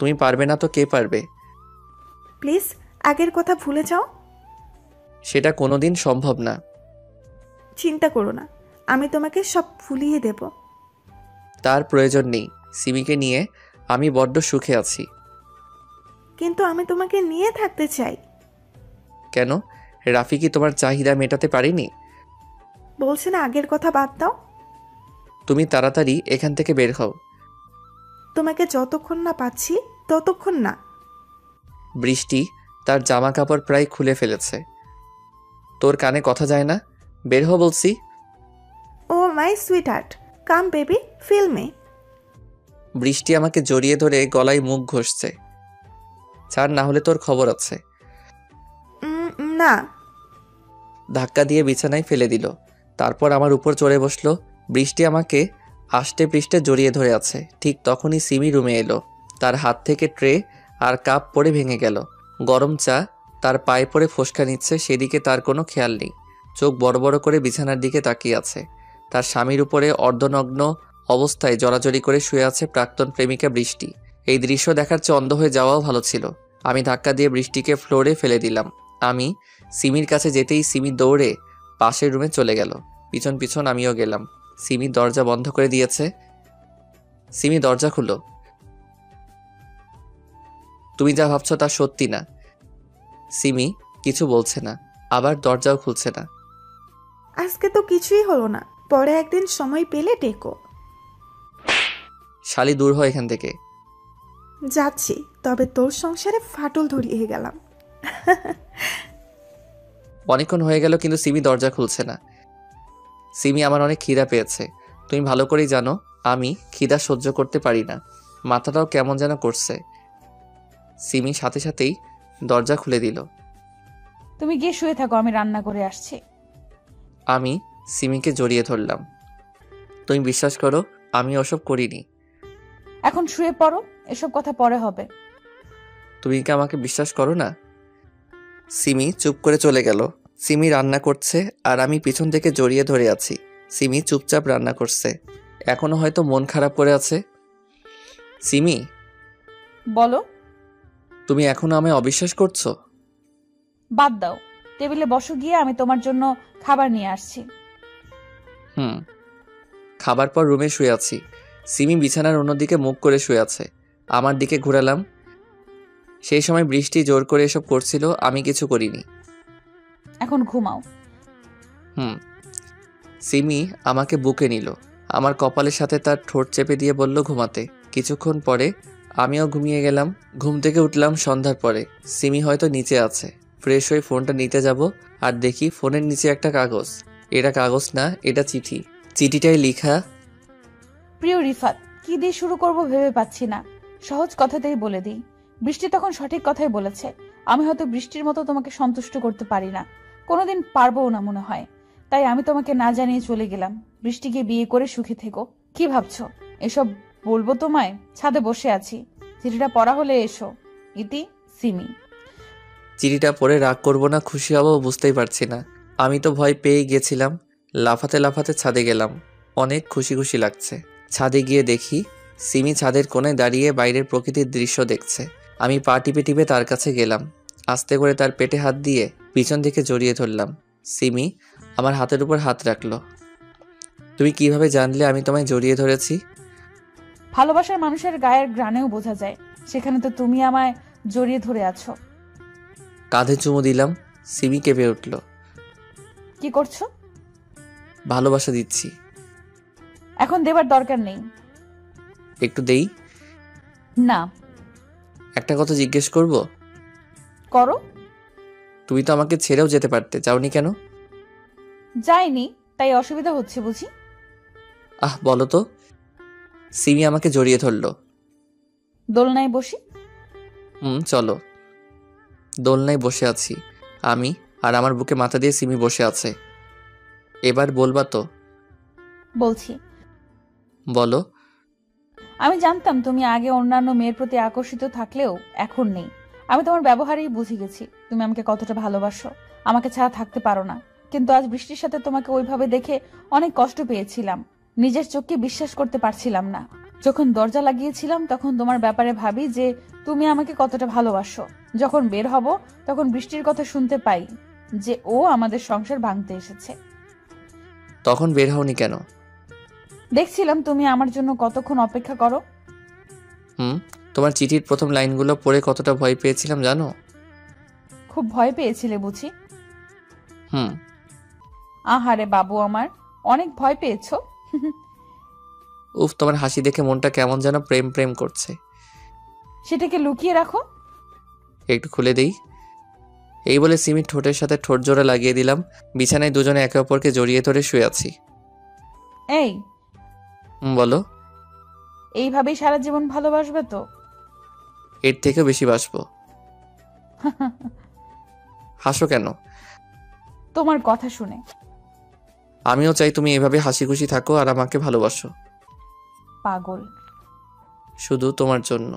তুমি পারবে না তো কে পারবে? প্লিজ আগের কথা ভুলে যাও। সেটা কোনোদিন সম্ভব না। চিন্তা করো না, আমি তোমাকে সব ভুলিয়ে দেব। তার প্রয়োজন নেই, সিমিকে নিয়ে আমি বড্ড সুখে আছি। কিন্তু আমি তোমাকে নিয়ে থাকতে চাই। কেন? রাফি কি তোমার চাহিদা মেটাতে পারেনি? বলছে না আগের কথা বাদ দাও। তুমি তাড়াতাড়ি এখান থেকে বের হও। তোমাকে যতক্ষণ না পাচ্ছি ততক্ষণ না। বৃষ্টি তার জামা কাপড় প্রায় খুলে ফেলেছে। তোর কানে কথা যায় না? বের হ বলছি। Oh my sweetheart, come baby, feel me. বৃষ্টি আমাকে জড়িয়ে ধরে গলায় মুখ ঘষছে। ছাড়, না হলে তোর খবর আছে। না। ধাক্কা দিয়ে বিছানায় ফেলে দিল, তারপর আমার উপর চড়ে বসলো। বৃষ্টি আমাকে আষ্টে পৃষ্ঠে জড়িয়ে ধরে আছে। ঠিক তখনই সিমি রুমে এলো। তার হাত থেকে ট্রে আর কাপ পড়ে ভেঙে গেল। গরম চা তার পায়ে পড়ে ফোসকা নিচ্ছে, সেদিকে তার কোনো খেয়াল নেই। চোখ বড় বড় করে বিছানার দিকে তাকিয়ে আছে। তার স্বামীর উপরে অর্ধনগ্ন অবস্থায় জড়াজড়ি করে শুয়ে আছে প্রাক্তন প্রেমিকা বৃষ্টি। এই দৃশ্য দেখার চেয়ে অন্ধ হয়ে যাওয়াও ভালো ছিল। আমি ধাক্কা দিয়ে বৃষ্টিকে ফ্লোরে ফেলে দিলাম। আমি সিমির কাছে যেতেই সিমি দৌড়ে পাশের রুমে চলে গেল। পিছন পিছন আমিও গেলাম। সিমি দরজা বন্ধ করে দিয়েছে। সিমি, দরজা খুলো। তুমি যা ভাবছো তা সত্যি না। সিমি কিছু বলছে না, আবার দরজাও খুলছে না। আজকে তো কিছুই হলো না, পরে একদিন সময় পেলে ডেকো। শালি, দূর হয় এখান থেকে। যাচ্ছি, তবে তোর সংসারে ফাটল ধরিয়ে গেলাম। অনেকক্ষণ হয়ে গেল কিন্তু সিমি দরজা খুলছে না। সিমি, আমার অনেক খিদা পেয়েছে। তুমি ভালো করেই জানো আমি খিদা সহ্য করতে পারি না। মাথাটাও কেমন যেন করছে। সিমি সাথে সাথেই দরজা খুলে দিল। তুমি গিয়ে শুয়ে থাকো, আমি রান্না করে আসছি। আমি সিমিকে জড়িয়ে ধরলাম। তুমি বিশ্বাস করো, আমি ওসব করিনি। এখন শুয়ে পড়ো, এসব কথা পরে হবে। তুমি কি আমাকে বিশ্বাস করো না? সিমি চুপ করে চলে গেল। সিমি রান্না করছে আর আমি পিছন থেকে জড়িয়ে ধরে আছি। সিমি চুপচাপ রান্না করছে, এখনো হয়তো মন খারাপ করে আছে। সিমি, বলো। তুমি এখনো আমায় অবিশ্বাস করছো? বাদ দাও, টেবিলে বসো গিয়ে, আমি তোমার জন্য খাবার নিয়ে আসছি। খাবার পর রুমে শুয়ে আছি। সিমি বিছানার অন্যদিকে মুখ করে শুয়ে আছে। আমার দিকে ঘুরালাম। সেই সময় বৃষ্টি জোর করে এসব করছিল, আমি কিছু করিনি। এখন ঘুমাও। সিমি আমাকে বুকে নিল, আমার কপালের সাথে তার ঠোঁট চেপে দিয়ে বলল ঘুমাতে। কিছুক্ষণ পরে আমিও ঘুমিয়ে গেলাম। ঘুম থেকে উঠলাম সন্ধ্যার পরে। সিমি হয়তো নিচে আছে। ফ্রেশ হয়ে ফোনটা নিতে যাব আর দেখি ফোনের নিচে একটা কাগজ। এটা কাগজ না, এটা চিঠি। চিঠিটায় লেখা, প্রিয় রিফাত, কি দিয়ে শুরু করব ভেবে পাচ্ছি না। সহজ কথাতেই বলে দিই। বৃষ্টি তখন সঠিক কথাই বলেছে। আমি হয়তো বৃষ্টির মতো তোমাকে সন্তুষ্ট করতে পারি না, কোনোদিন পারবো না মনে হয়। তাই আমি তোমাকে না জানিয়ে চলে গেলাম। বৃষ্টিকে বিয়ে করে সুখী থেকো। কি ভাবছো এসব বলবো তোমায়? ছাদে বসে আছি, চিঠিটা পড়া হলে এসো। ইতি, সিমি। চিঠিটা পড়ে রাগ করবো না খুশি হবো বুঝতেই পারছি না। আমি তো ভয় পেয়ে গেছিলাম। লাফাতে লাফাতে ছাদে গেলাম। অনেক খুশি খুশি লাগছে। ছাদে গিয়ে দেখি সিমি ছাদের কোণে দাঁড়িয়ে বাইরের প্রকৃতির দৃশ্য দেখছে। আমি পা টিপে টিপে তার কাছে গেলাম। আস্তে করে তার পেটে হাত দিয়ে পিছন থেকে জড়িয়ে ধরলাম। সিমি আমার হাতের উপর হাত রাখলো। তুমি কিভাবে জানলে আমি তোমায় জড়িয়ে ধরেছি? ভালোবাসার মানুষের গায়ের ঘ্রাণেও বোঝা যায়, সেখানে তো তুমি আমায় জড়িয়ে ধরে আছো। কাঁধে চুমু দিলাম। সিমি কেঁপে উঠল। কি করছো? ভালোবাসা দিচ্ছি। এখন দেবার দরকার নেই। একটু দেই। না। একটা কথা জিজ্ঞেস করব? করো। তুমি তো আমাকে ছেড়েও যেতে পারতে, যাওনি কেন? যাইনি, তাই অসুবিধা হচ্ছে বুঝি? বলো তো। সিমি আমাকে জড়িয়ে ধরলো। দোলনায় বসি? চলো। দোলনায় বসে আছি আমি, আর আমার বুকে মাথা দিয়ে সিমি বসে আছে। এবার বলবা তো? বলছি। বলো। আমি জানতাম তুমি আগে অন্যান্য মেয়ের প্রতি আকর্ষিত থাকলেও এখন নেই। আমি তোমার ব্যবহারেই বুঝে গেছি তুমি আমাকে কতটা ভালোবাসো, আমাকে ছাড়া থাকতে পারো না। কিন্তু আজ বৃষ্টির সাথে তোমাকে ওইভাবে দেখে অনেক কষ্ট পেয়েছিলাম, নিজের চোখকে বিশ্বাস করতে পারছিলাম না। যখন দরজা লাগিয়েছিলাম তখন তোমার ব্যাপারে ভাবি যে তুমি আমাকে কতটা ভালোবাসো। যখন বের হব তখন বৃষ্টির কথা শুনতে পাই যে ও আমাদের সংসার ভাঙতে এসেছে। তখন বের হওনি কেন? দেখছিলাম তুমি আমার জন্য কতক্ষণ অপেক্ষা করো। তোমার চিঠির প্রথম লাইনগুলো পড়ে কতটা ভয় পেয়েছিলাম জানো? খুব ভয় পেয়েছিলে বুঝি? আহারে বাবু আমার, অনেক ভয় পেয়েছো। উফ, তোমার হাসি দেখে মনটা কেমন যেন প্রেম প্রেম করছে। সেটাকে লুকিয়ে রাখো। একটু খুলে দেই। এই বলে সিমির ঠোঁটের সাথে ঠোঁট জোড়া লাগিয়ে দিলাম। বিছানায় দুজনে একে অপরকে জড়িয়ে ধরে শুয়ে আছি। এই বলো। এইভাবেই সারা জীবন ভালোবাসবে তো? এর থেকেও বেশি বাসবো। হাসো কেন? তোমার কথা শুনে। আমিও চাই তুমি এভাবে হাসি খুশি থাকো আর আমাকে ভালোবাসো। পাগল। শুধু তোমার জন্য।